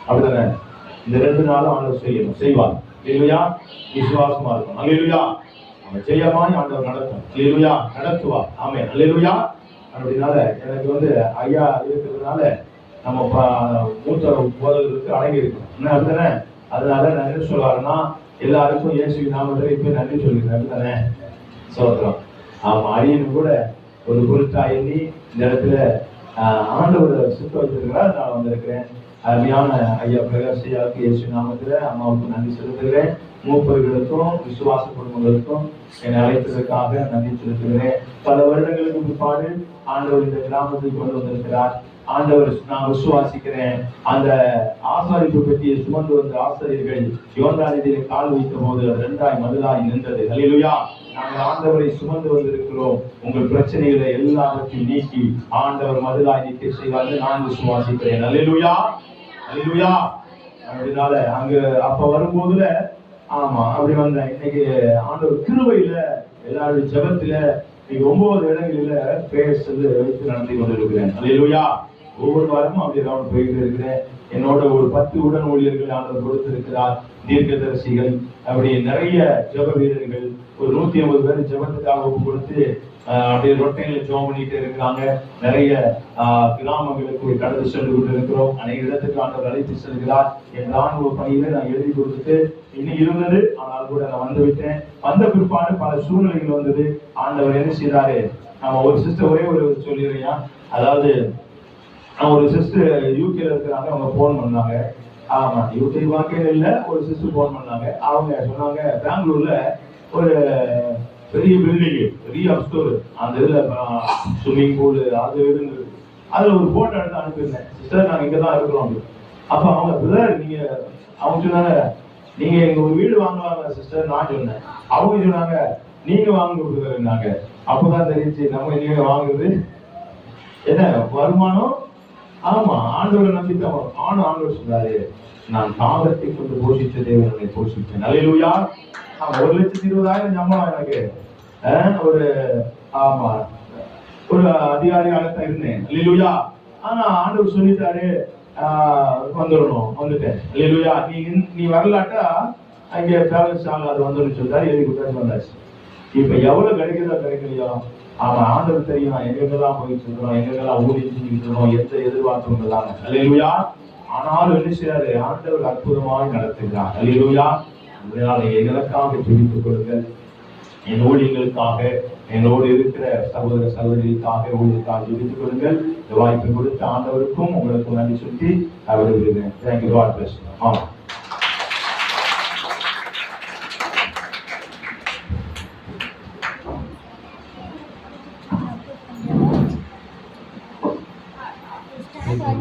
அப்படிதானே? இந்த 2 நாளும் ஆண்டவர் செய்யணும், செய்வார். அல்லேலூயா. விசுவாசமா இருக்கும். அல்லேலூயா. நம்ம ஜெயமாய் ஆண்டவர் நடத்தும். அல்லேலூயா. நடத்துவார். ஆமென். அல்லேலூயா. அப்படினால எனக்கு வந்து ஐயா இருக்கிறதுனால நம்ம மூத்த போதலுக்கு அடங்கி இருக்கணும். என்ன அப்படிதானே? அதனால நான் என்ன சொல்லுவாருன்னா, எல்லாருக்கும் இயேசுவின் நாமத்தில் இப்ப நன்றி சொல்லிக்கிறேன். அப்படிதானே? சோத்திரம். ஆமா, அரியனும் கூட ஒரு பொருட்டா எண்ணி இந்த இடத்துல ஆண்டவரை சுத்த வச்சிருக்கிறார். நான் வந்திருக்கிறேன். அருமையான ஐயா பிரகாஷ் இயேசு நாமத்துல அம்மாவுக்கு நன்றி செலுத்துகிறேன். மூப்பர்களுக்கும் விசுவாச குடும்பங்களுக்கும் என்னை அழைத்ததற்காக நன்றி செலுத்துகிறேன். பல வருடங்களுக்கு பிற்பாடு ஆண்டவர் இந்த கிராமத்துக்கு கொண்டு வந்திருக்கிறார். ஆண்டவர் நான் விசுவாசிக்கிறேன். அந்த ஆசாரிப்பு பெட்டியை சுமந்து வந்த ஆசிரியர்கள் யோர்தானிலே கால் வைத்த போது அது 2ஆய் மதிலாய் நின்றது. அல்லேலூயா. நாங்கள் ஆண்டவரை சுமந்து வந்திருக்கிறோம். உங்கள் பிரச்சனைகளை எல்லாவற்றையும் நீக்கி ஆண்டவர் மதிலாய் நிற்க செய்வார். நான் விசுவாசிக்கிறேன். அல்லேலூயா, அல்லேலூயா. அதனால அங்க அப்ப வரும்போதுல ஆமா அப்படி வந்தேன். இன்னைக்கு ஆண்டவர் கிருபையில எல்லாருடைய ஜெபத்துல 9 இடங்களில பிரேயர்ஸ் வைத்து நடத்தி கொண்டிருக்கிறேன். அல்லேலூயா. ஒவ்வொரு வாரமும் அப்படி ரவுண்ட் போயிட்டு இருக்கிறேன். என்னோட ஒரு 10 உடன் ஊழியர்கள் ஆண்டவர் கொடுத்திருக்கிறார். தீர்க்கதரிசிகள், அப்படி நிறைய ஜெப வீரர்கள், ஒரு 150 பேர் ஜெபத்துக்காக ஒப்பு கொடுத்து அப்படியே ரொட்டையில ஜெபம் பண்ணிட்டு இருக்கிறாங்க. நிறைய கிராமங்களுக்கு கடந்து சென்று கொண்டு இருக்கிறோம். அநேக இடத்துக்கு ஆண்டவர் அழைத்து செல்கிறார். என் ராணுவ பணியில நான் எழுதி கொடுத்துட்டு இன்னும் இருந்தது, ஆனால் கூட நான் வந்து விட்டேன். வந்த பிற்பாடு பல சூழ்நிலைகள் வந்தது. ஆண்டவர் என்ன செய்தாரு, நம்ம ஒரு சிஸ்டர் ஒரே ஒரு சொல்லிடுறியா, அதாவது ஒரு சிஸ்டர் யூகேல இருக்கிறாங்க. அவங்க போன் பண்ணாங்க. ஆமா, யூகே வாக்கையில இல்ல, ஒரு சிஸ்டர் போன் பண்ணாங்க. அவங்க சொன்னாங்க பெங்களூர்ல ஒரு பெரிய பில்டிங், பெரிய ஸ்டோர், அந்த இதுல ஸ்விம்மிங் பூல் அது இருந்தது. அதுல ஒரு போட்டோ எடுத்து அனுப்பியிருந்தேன். சிஸ்டர் நாங்க இங்கதான் இருக்கிறோம். அப்ப அவங்க பிரதர் நீங்க, அவங்க சொன்னாங்க நீங்க எங்க ஒரு வீடு வாங்குவாங்க சிஸ்டர். நான் சொன்னேன். அவங்க சொன்னாங்க நீங்க வாங்க பிரதர்னாங்க. அப்பதான் தெரிஞ்சு நம்ம நீங்க வாங்குறது என்ன வருமானம். ஆமா, ஆண்டவரை நம்பித்தான் வரும். ஆண்டவர் சொன்னாரு, நான் தாகத்தை கொண்டு போஷித்த தேவனை போஷித்தேன். அல்லேலூயா. 1,20,000 சம்பளம் எனக்கு. ஒரு ஆமா ஒரு அதிகாரியாகத்தான் இருந்தேன். அல்லேலூயா. ஆனா ஆண்டவர் சொல்லிட்டாரு வந்துடணும், வந்துட்டேன். அல்லேலூயா. நீ வரலாட்டா அங்கே பேலன்ஸ் ஆகாது வந்துடும் சொல்லிட்டாரு. எழுதி கொடுத்தாச்சு, வந்தாச்சு. இப்ப எவ்வளவு கிடைக்குதோ கிடைக்கலையோ, ஆமா ஆண்டவர் தெரியும் எங்கெல்லாம் போயிட்டு இருக்கிறோம், எங்கெல்லாம் ஊழியம் செஞ்சுக்கிட்டு இருக்கோம், எந்த எதிர்பார்ப்பும் இல்லாம. அல்லேலூயா. ஆனாலும் என்ன செய்யறாரு, ஆண்டவர் அற்புதமாக நடத்துகிறார். அல்லேலூயா. அதனால எங்களுக்காக ஜெபித்துக் கொள்ளுங்கள். என் ஊழியர்களுக்காக, என்னோடு இருக்கிற சகோதர சகோதரிகளுக்காக, ஊழியர்களுக்காக ஜெபித்துக் கொள்ளுங்கள். இந்த வாய்ப்பை கொடுத்த ஆண்டவருக்கும் உங்களுக்கும் நன்றி சொல்லி அவர் விடுகிறேன். தேங்க்யூ. God bless. ஆமா.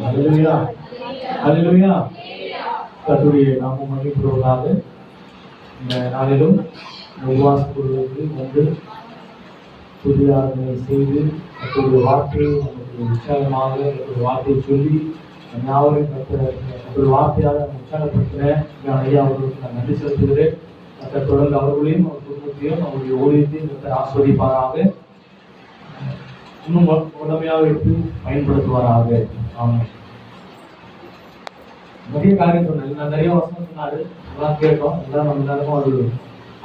அல்லேலூயா, அல்லேலூயா. கர்த்தருடைய நாமம் மகிமைப்படுவதாக. இந்த நாளிலும் உபவாசப்படுவதற்கு வந்து புதிய ஆராதனை செய்து கர்த்தருடைய வார்த்தையை நமக்கு உற்சாகமாக ஒரு வார்த்தையை சொல்லி யாவரையும் கர்த்தர் வார்த்தையாக உற்சாகப்படுத்தின ஐயா அவர்களுக்கு நான் நன்றி செலுத்துகிறேன். கர்த்தர் தொடர்ந்து அவர்களையும் அவர் குடும்பத்தையும் அவருடைய ஊழியத்தையும் கர்த்தர் ஆஸ்வதிப்பாராக, இன்னும் உடமையாக எடுத்து பயன்படுத்துவாராக. ஆமாம். நிறைய காரியம் சொன்னாங்க. நான் நிறைய வசனம் சொன்னாரு, எல்லாம் கேட்டோம். எல்லாம் நம்ம எல்லாருக்கும் ஒரு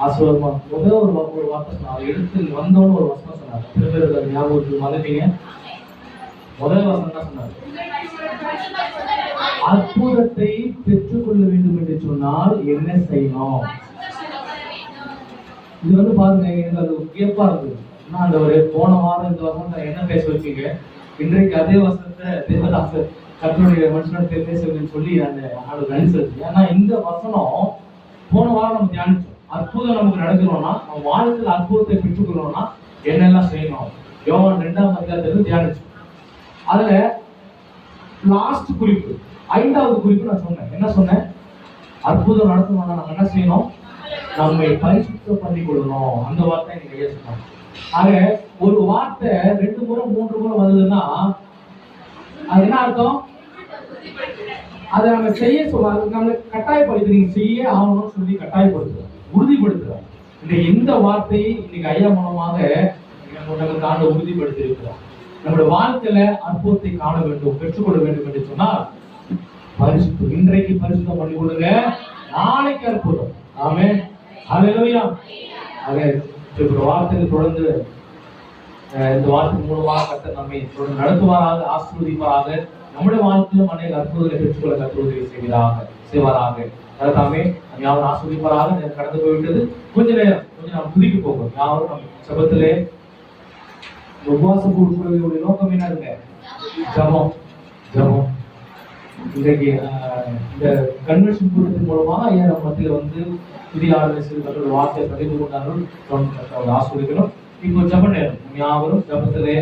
ஆசீர்வாதமா முதல் ஒரு வார்த்தை சொன்னார். எடுத்து வந்தோன்னு ஒரு வசனம் சொன்னார். திரும்ப ஞாபகத்துக்கு மறந்துட்டீங்க. முதல் வசனம் தான் சொன்னார், அற்புதத்தை பெற்றுக்கொள்ள வேண்டும் என்று சொன்னால் என்ன செய்யணும். இது வந்து பாருங்க, எனக்கு அது வியப்பா இருந்தது. ஏன்னா அந்த ஒரு போன வாரம் இந்த வசனத்தை என்ன பேச வச்சீங்க, இன்றைக்கு அதே வசனத்தை தேவதாசர் கர்த்தருடைய மனுஷனத்தை பேசுறதுன்னு சொல்லி அந்த ஆளு அனுசரிச்சு. ஏன்னா இந்த வசனம் போன வாரம் நம்ம தியானிச்சோம். அற்புதம் நமக்கு நடக்கணும்னா, நம்ம வாழ்க்கையில் அற்புதத்தை பெற்றுக்கொள்ளணும்னா என்னெல்லாம் செய்யணும். யோவான் 2ஆம் அதிகாரத்துல தியானிச்சோம். அதுல லாஸ்ட் குறிப்பு, 5வது குறிப்பு நான் சொன்னேன். என்ன சொன்னேன்? அற்புதம் நடக்கணும்னா நம்ம என்ன செய்யணும்? நம்மை பரிசுத்தம் பண்ணி கொள்ளணும். அந்த வார்த்தை நீங்க சொன்னாங்க. ஆக ஒரு வார்த்தை 2 முறை 3 முறை வந்ததுன்னா அது என்ன அர்த்தம்? அதை நம்ம செய்ய சொல்றாங்க, நம்மளை கட்டாயப்படுத்தி நீங்க செய்ய ஆகணும்னு சொல்லி கட்டாயப்படுத்துறோம், உறுதிப்படுத்துறோம். இந்த வார்த்தையை இன்னைக்கு ஐயா மூலமாக நமக்கு ஆண்டு உறுதிப்படுத்தி இருக்கிறோம். நம்முடைய வாழ்க்கையில அற்புதத்தை காண வேண்டும், பெற்றுக்கொள்ள வேண்டும் என்று சொன்னால் பரிசுத்தம். இன்றைக்கு பரிசுத்தம் பண்ணி கொடுங்க, நாளைக்கு அற்புதம். ஆமென். ஹல்லேலூயா. வார்த்தைகள் தொடர்ந்து இந்த வார்த்தை மூலமாக கர்த்தர் நம்மை தொடர்ந்து நடத்துவாராக, ஆசீர்வதிப்பாராக. நம்முடைய வாழ்க்கையிலும் அநேக அற்புதங்களை பெற்றுக்கொள்ள கர்த்தர் உதவி செய்வாராக. அதற்காகவே நம்ம யாரும் ஆசீர்வதிப்பாராக. கடந்து போய்விட்டது. கொஞ்ச நேரம் நாம் துதிக்க போகிறோம். யாரும் நம்ம சபத்திலே உபவாசம் கொடுக்கிறதுடைய நோக்கம் என்ன இருங்க? ஜபம். ஜபம். இன்றைக்கு இந்த கன்வென்ஷன் கூட்டத்தின் மூலமாக ஐயா நம்ம மத்தியில வந்து புதிய ஆளுநர் வார்த்தையை பகிர்ந்து கொண்டார்கள். ஆஸ்வதிக்கணும். இப்போ ஜப நேரம். யாவரும் ஜபத்திலே